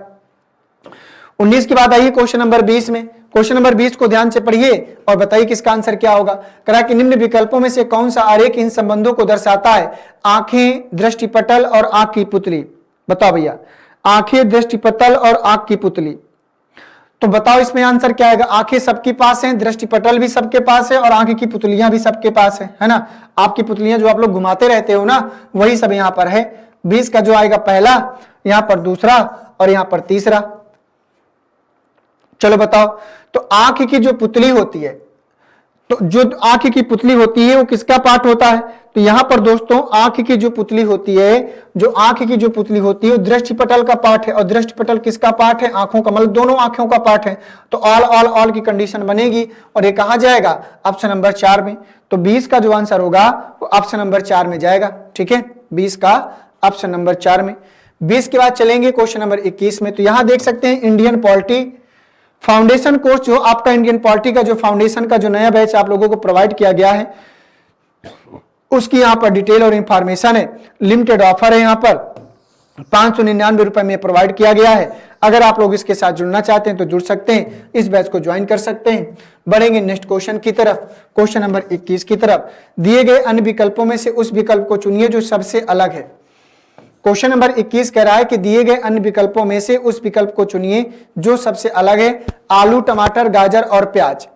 19 के बाद आइए क्वेश्चन नंबर 20 में। क्वेश्चन नंबर 20 को ध्यान से पढ़िए और बताइए किसका आंसर क्या होगा। कहा कि निम्न विकल्पों में से कौन सा आरेख इन संबंधों को दर्शाता है? आंखें, दृष्टिपटल और आंख की पुतली। बताओ भैया, आंखें, दृष्टिपटल और आंख की पुतली। तो बताओ इसमें आंसर क्या आएगा? आंखें सबके पास हैं, दृष्टिपटल भी सबके पास है और आंखें की पुतलियां भी सबके पास है ना। आपकी पुतलियां जो आप लोग घुमाते रहते हो ना, वही सब यहां पर है। 20 का जो आएगा पहला, यहां पर दूसरा और यहां पर तीसरा। चलो बताओ, तो आंख की जो पुतली होती है, तो जो आंख की पुतली होती है वो किसका पार्ट होता है? तो यहां पर दोस्तों आंख की जो पुतली होती है, जो आंख की जो पुतली होती है वो दृष्टिपटल का पार्ट है। और दृष्टिपटल किसका पार्ट है? आंखों का, मतलब दोनों आंखों का पार्ट है। तो ऑल ऑल ऑल की कंडीशन बनेगी और ये कहां जाएगा? ऑप्शन नंबर 4 में। तो 20 का जो आंसर होगा वो ऑप्शन नंबर 4 में जाएगा। ठीक है, 20 का ऑप्शन नंबर 4 में। 20 के बाद चलेंगे क्वेश्चन नंबर 21 में। तो यहां देख सकते हैं इंडियन पॉलिटी फाउंडेशन कोर्स, जो आपका इंडियन पॉलिटी का जो फाउंडेशन का जो नया बैच आप लोगों को प्रोवाइड किया गया है, उसकी यहां पर डिटेल और इंफॉर्मेशन है। लिमिटेड ऑफर है, यहां पर 599 रुपए में प्रोवाइड किया गया है। अगर आप लोग इसके साथ जुड़ना चाहते हैं तो जुड़ सकते हैं, इस बैच को ज्वाइन कर सकते हैं। बढ़ेंगे नेक्स्ट क्वेश्चन की तरफ, क्वेश्चन नंबर 21 की तरफ। दिए गए अन्य विकल्पों में से उस विकल्प को चुनिए जो सबसे अलग है। क्वेश्चन नंबर 21 कह रहा है कि दिए गए अन्य विकल्पों में से उस विकल्प को चुनिए जो सबसे अलग है। आलू, टमाटर, गाजर और प्याज।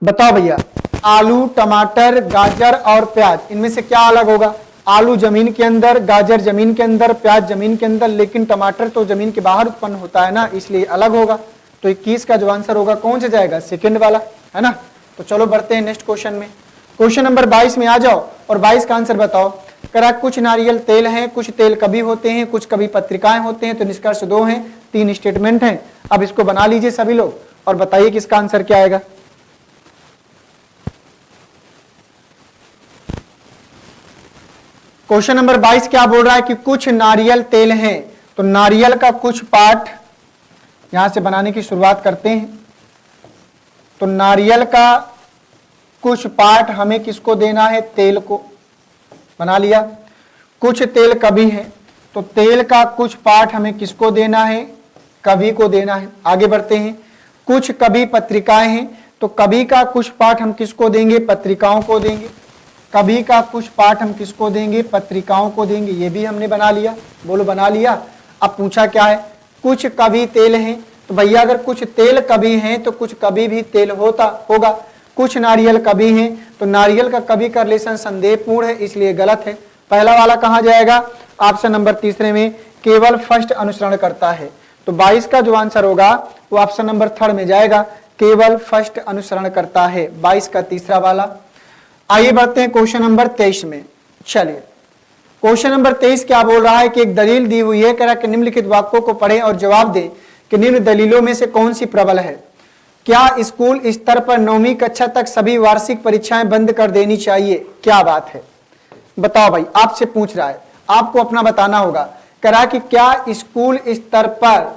बताओ भैया, आलू, टमाटर, गाजर और प्याज, इनमें से क्या अलग होगा? आलू जमीन के अंदर, गाजर जमीन के अंदर, प्याज जमीन के अंदर, लेकिन टमाटर तो जमीन के बाहर उत्पन्न होता है ना, इसलिए अलग होगा। तो 21 का जो आंसर होगा कौन से जाएगा? सेकंड वाला, है ना। तो चलो बढ़ते हैं नेक्स्ट क्वेश्चन में। क्वेश्चन नंबर 22 में आ जाओ और 22 का आंसर बताओ। करा कुछ नारियल तेल हैं, कुछ तेल कभी होते हैं, कुछ कभी पत्रिकाएं होते हैं। तो निष्कर्ष 2 हैं, 3 स्टेटमेंट हैं। अब इसको बना लीजिए सभी लोग और बताइए किसका आंसर क्या आएगा। क्वेश्चन नंबर 22 क्या बोल रहा है कि कुछ नारियल तेल हैं। तो नारियल का कुछ पार्ट यहां से बनाने की शुरुआत करते हैं। तो नारियल का कुछ पार्ट हमें किसको देना है? तेल को। बना लिया। कुछ तेल कभी है, तो तेल का कुछ पार्ट हमें किसको देना है? कभी को देना है। आगे बढ़ते हैं। कुछ कभी पत्रिकाएं हैं, तो कभी का कुछ पार्ट हम किसको देंगे? पत्रिकाओं को देंगे। कभी का कुछ पार्ट हम किसको देंगे? पत्रिकाओं को देंगे। ये भी हमने बना लिया। बोलो बना लिया। अब पूछा क्या है? कुछ कभी तेल हैं, तो भैया अगर कुछ तेल कभी हैं तो कुछ कभी भी तेल होगा। कुछ नारियल कभी हैं, तो नारियल का कभी का रिलेशन संदेहपूर्ण है, इसलिए गलत है। पहला वाला कहां जाएगा? ऑप्शन नंबर तीसरे में, केवल फर्स्ट अनुसरण करता है। तो 22 का जो आंसर होगा वो ऑप्शन नंबर 3 में जाएगा, केवल फर्स्ट अनुसरण करता है। 22 का तीसरा वाला। आइए बढ़ते हैं क्वेश्चन नंबर 23 में। चलिए क्वेश्चन नंबर 23 क्या बोल रहा है कि एक दलील दी हुई है, कह रहा है कि निम्नलिखित वाक्यों को पढ़ें और जवाब दें कि निम्न दलीलों में से कौन सी प्रबल है। क्या स्कूल स्तर पर 9वीं कक्षा तक सभी वार्षिक परीक्षाएं बंद कर देनी चाहिए? क्या बात है, बताओ भाई। आपसे पूछ रहा है, आपको अपना बताना होगा। कह रहा है कि क्या स्कूल स्तर पर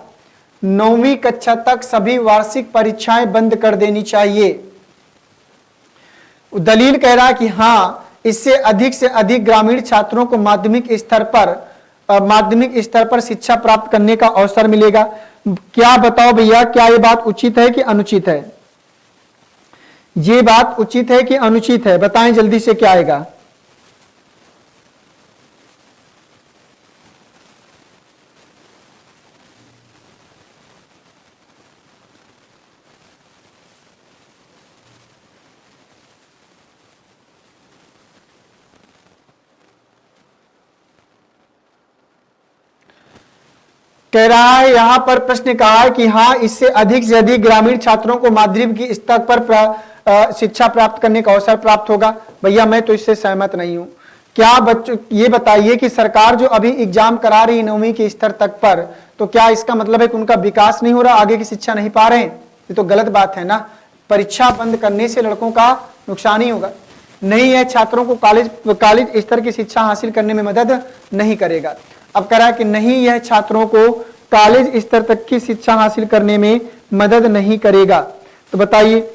9वीं कक्षा तक सभी वार्षिक परीक्षाएं बंद कर देनी चाहिए। दलील कह रहा है कि हाँ, इससे अधिक से अधिक ग्रामीण छात्रों को माध्यमिक स्तर पर शिक्षा प्राप्त करने का अवसर मिलेगा। क्या बताओ भैया, क्या ये बात उचित है कि अनुचित है? ये बात उचित है कि अनुचित है? बताएं जल्दी से, क्या आएगा? कह रहा है यहां पर प्रश्न कहा है कि हाँ, इससे अधिक से अधिक ग्रामीण छात्रों को माध्यमिक स्तर पर शिक्षा प्राप्त करने का अवसर प्राप्त होगा। भैया मैं तो इससे सहमत नहीं हूं। क्या बच्चों ये बताइए कि सरकार जो अभी एग्जाम करा रही है 9वीं के स्तर तक पर, तो क्या इसका मतलब है कि उनका विकास नहीं हो रहा, आगे की शिक्षा नहीं पा रहे हैं? ये तो गलत बात है ना। परीक्षा बंद करने से लड़कों का नुकसान ही होगा। नहीं यह छात्रों को कॉलेज स्तर की शिक्षा हासिल करने में मदद नहीं करेगा। अब कह रहा है कि नहीं यह छात्रों को कॉलेज स्तर तक की शिक्षा हासिल करने में मदद नहीं करेगा। तो बताइए,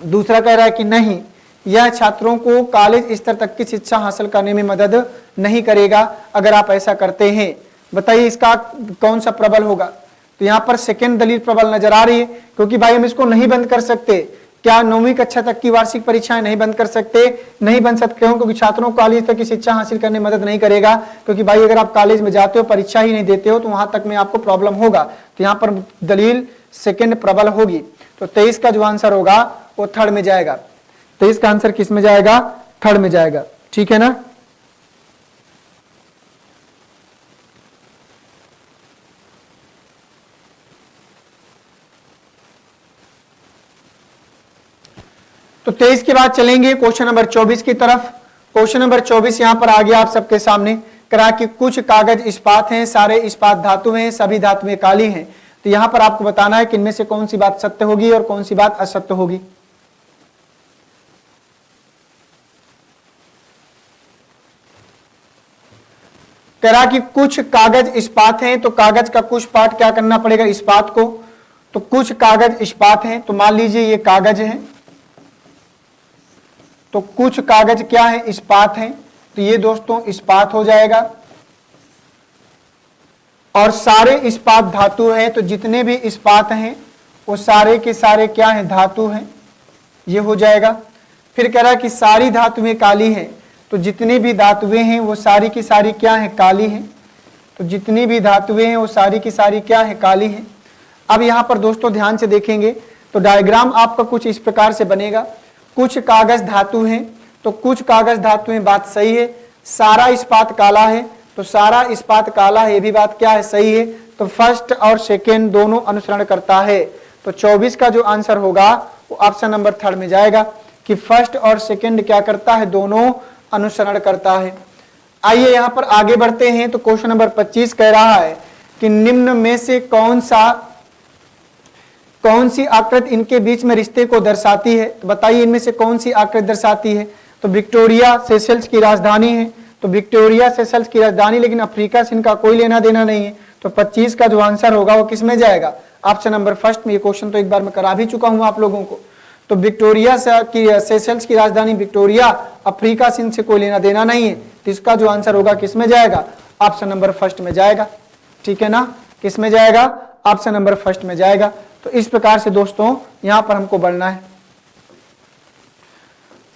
दूसरा कह रहा है कि नहीं यह छात्रों को कॉलेज स्तर तक की शिक्षा हासिल करने में मदद नहीं करेगा अगर आप ऐसा करते हैं। बताइए इसका कौन सा प्रबल होगा। तो यहाँ पर सेकेंड दलील प्रबल नजर आ रही है, क्योंकि भाई हम इसको नहीं बंद कर सकते। क्या 9वीं कक्षा तक की वार्षिक परीक्षाएं नहीं बंद कर सकते? नहीं बन सकते क्यों? क्योंकि छात्रों को कॉलेज तक की शिक्षा हासिल करने में मदद नहीं करेगा। क्योंकि भाई अगर आप कॉलेज में जाते हो, परीक्षा ही नहीं देते हो, तो वहां तक में आपको प्रॉब्लम होगा। तो यहाँ पर दलील सेकेंड प्रबल होगी। तो 23 का जो आंसर होगा वो थर्ड में जाएगा। 23 का आंसर किस में जाएगा? थर्ड में जाएगा। ठीक है ना। तो 23 के बाद चलेंगे क्वेश्चन नंबर 24 की तरफ। क्वेश्चन नंबर 24 यहां पर आ गया आप सबके सामने। करा कि कुछ कागज इस्पात हैं, सारे इस्पात धातु हैं, सभी धातुएं काली हैं। तो यहां पर आपको बताना है कि इनमें से कौन सी बात सत्य होगी और कौन सी बात असत्य होगी। करा कि कुछ कागज इस्पात हैं, तो कागज का कुछ पार्ट क्या करना पड़ेगा? इस्पात को। तो कुछ कागज इस्पात हैं, तो मान लीजिए ये कागज है, तो कुछ कागज क्या है? इस्पात हैं। तो ये दोस्तों इस्पात हो जाएगा। और सारे इस्पात धातु हैं, तो जितने भी इस्पात हैं वो सारे के सारे क्या हैं? धातु हैं। ये हो जाएगा। फिर कह रहा है कि सारी धातुएं काली हैं, तो जितनी भी धातुएं हैं वो सारी की सारी क्या हैं? काली हैं। तो जितनी भी धातुएं हैं वो सारी की सारी क्या है? काली हैं। अब यहां पर दोस्तों ध्यान से देखेंगे तो डायग्राम आपका कुछ इस प्रकार से बनेगा। कुछ कागज धातु हैं, तो कुछ कागज धातुएं, बात सही है। सारा इस्पात काला है, तो सारा इस्पात काला है, ये भी बात क्या है? सही है। तो फर्स्ट और सेकेंड दोनों अनुसरण करता है। तो 24 का जो आंसर होगा वो ऑप्शन नंबर थर्ड में जाएगा कि फर्स्ट और सेकेंड क्या करता है? दोनों अनुसरण करता है। आइए यहां पर आगे बढ़ते हैं। तो क्वेश्चन नंबर 25 कह रहा है कि निम्न में से कौन सी आकृति इनके बीच में रिश्ते को दर्शाती है? तो बताइए इनमें से कौन सी आकृति दर्शाती है? तो विक्टोरिया सेशल्स की राजधानी है, तो विक्टोरिया सेशल्स की राजधानी, लेकिन अफ्रीका से इनका कोई लेना देना नहीं है। तो 25 का जो आंसर होगा वो किस में जाएगा? ऑप्शन नंबर फर्स्ट में। ये क्वेश्चन तो एक बार मैं करा भी चुका हूं आप लोगों को। तो विक्टोरिया की सेशल्स की राजधानी विक्टोरिया, अफ्रीका से इनसे कोई लेना देना नहीं है। तो इसका जो आंसर होगा किस में जाएगा? ऑप्शन नंबर फर्स्ट में जाएगा। ठीक है ना। किस में जाएगा? ऑप्शन नंबर फर्स्ट में जाएगा। तो इस प्रकार से दोस्तों यहां पर हमको बढ़ना है।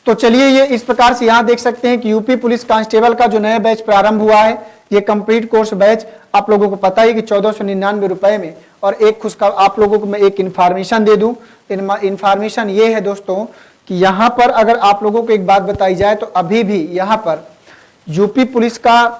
तो चलिए ये इस प्रकार से यहां देख सकते हैं कि यूपी पुलिस कांस्टेबल का जो नया बैच प्रारंभ हुआ है, ये कंप्लीट कोर्स बैच आप लोगों को पता है कि 1499 रुपए में। और एक आप लोगों को मैं एक इन्फॉर्मेशन दे दूं। इन्फॉर्मेशन ये है दोस्तों कि यहां पर अगर आप लोगों को एक बात बताई जाए तो अभी भी यहां पर यूपी पुलिस का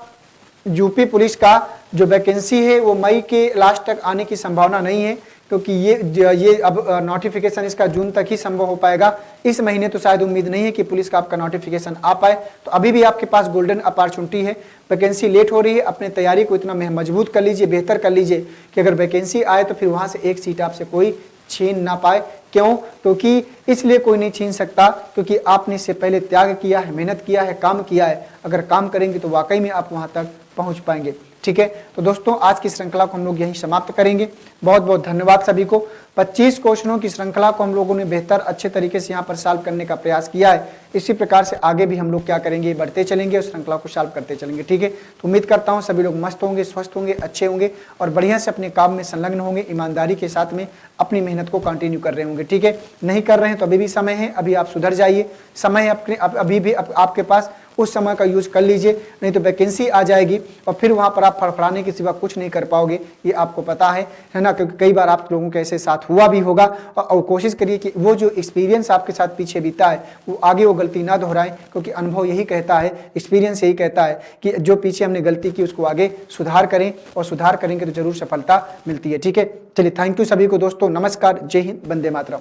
जो वैकेंसी है वो मई के लास्ट तक आने की संभावना नहीं है, क्योंकि ये अब नोटिफिकेशन इसका जून तक ही संभव हो पाएगा। इस महीने तो शायद उम्मीद नहीं है कि पुलिस का आपका नोटिफिकेशन आ पाए। तो अभी भी आपके पास गोल्डन अपॉर्चुनिटी है। वैकेंसी लेट हो रही है, अपने तैयारी को इतना मजबूत कर लीजिए, बेहतर कर लीजिए कि अगर वैकेंसी आए तो फिर वहां से एक सीट आपसे कोई छीन ना पाए। क्यों? क्योंकि इसलिए कोई नहीं छीन सकता क्योंकि आपने इससे पहले त्याग किया है, मेहनत किया है, काम किया है। अगर काम करेंगे तो वाकई में आप वहां तक पहुंच पाएंगे। ठीक है। तो दोस्तों आज की श्रृंखला को हम लोग यहीं समाप्त करेंगे। बहुत बहुत धन्यवाद सभी को। 25 क्वेश्चनों की श्रृंखला को हम लोगों ने बेहतर अच्छे तरीके से यहाँ पर सॉल्व करने का प्रयास किया है। इसी प्रकार से आगे भी हम लोग क्या करेंगे? बढ़ते चलेंगे और श्रृंखला को सॉल्व करते चलेंगे। ठीक है। तो उम्मीद करता हूँ सभी लोग मस्त होंगे, स्वस्थ होंगे, अच्छे होंगे और बढ़िया से अपने काम में संलग्न होंगे, ईमानदारी के साथ में अपनी मेहनत को कंटिन्यू कर रहे होंगे। ठीक है। नहीं कर रहे हैं तो अभी भी समय है, अभी आप सुधर जाइए। समय है अभी भी आपके पास, उस समय का यूज कर लीजिए, नहीं तो वैकेंसी आ जाएगी और फिर वहां पर आप फड़फड़ाने के सिवा कुछ नहीं कर पाओगे। ये आपको पता है ना, क्योंकि कई बार आप लोगों के ऐसे साथ हुआ भी होगा। और कोशिश करिए कि वो जो एक्सपीरियंस आपके साथ पीछे बीता है वो आगे वो गलती ना दोहराएं, क्योंकि अनुभव यही कहता है, एक्सपीरियंस यही कहता है कि जो पीछे हमने गलती की उसको आगे सुधार करें और सुधार करेंगे तो जरूर सफलता मिलती है। ठीक है। चलिए, थैंक यू सभी को दोस्तों। नमस्कार, जय हिंद, वंदे मातरम।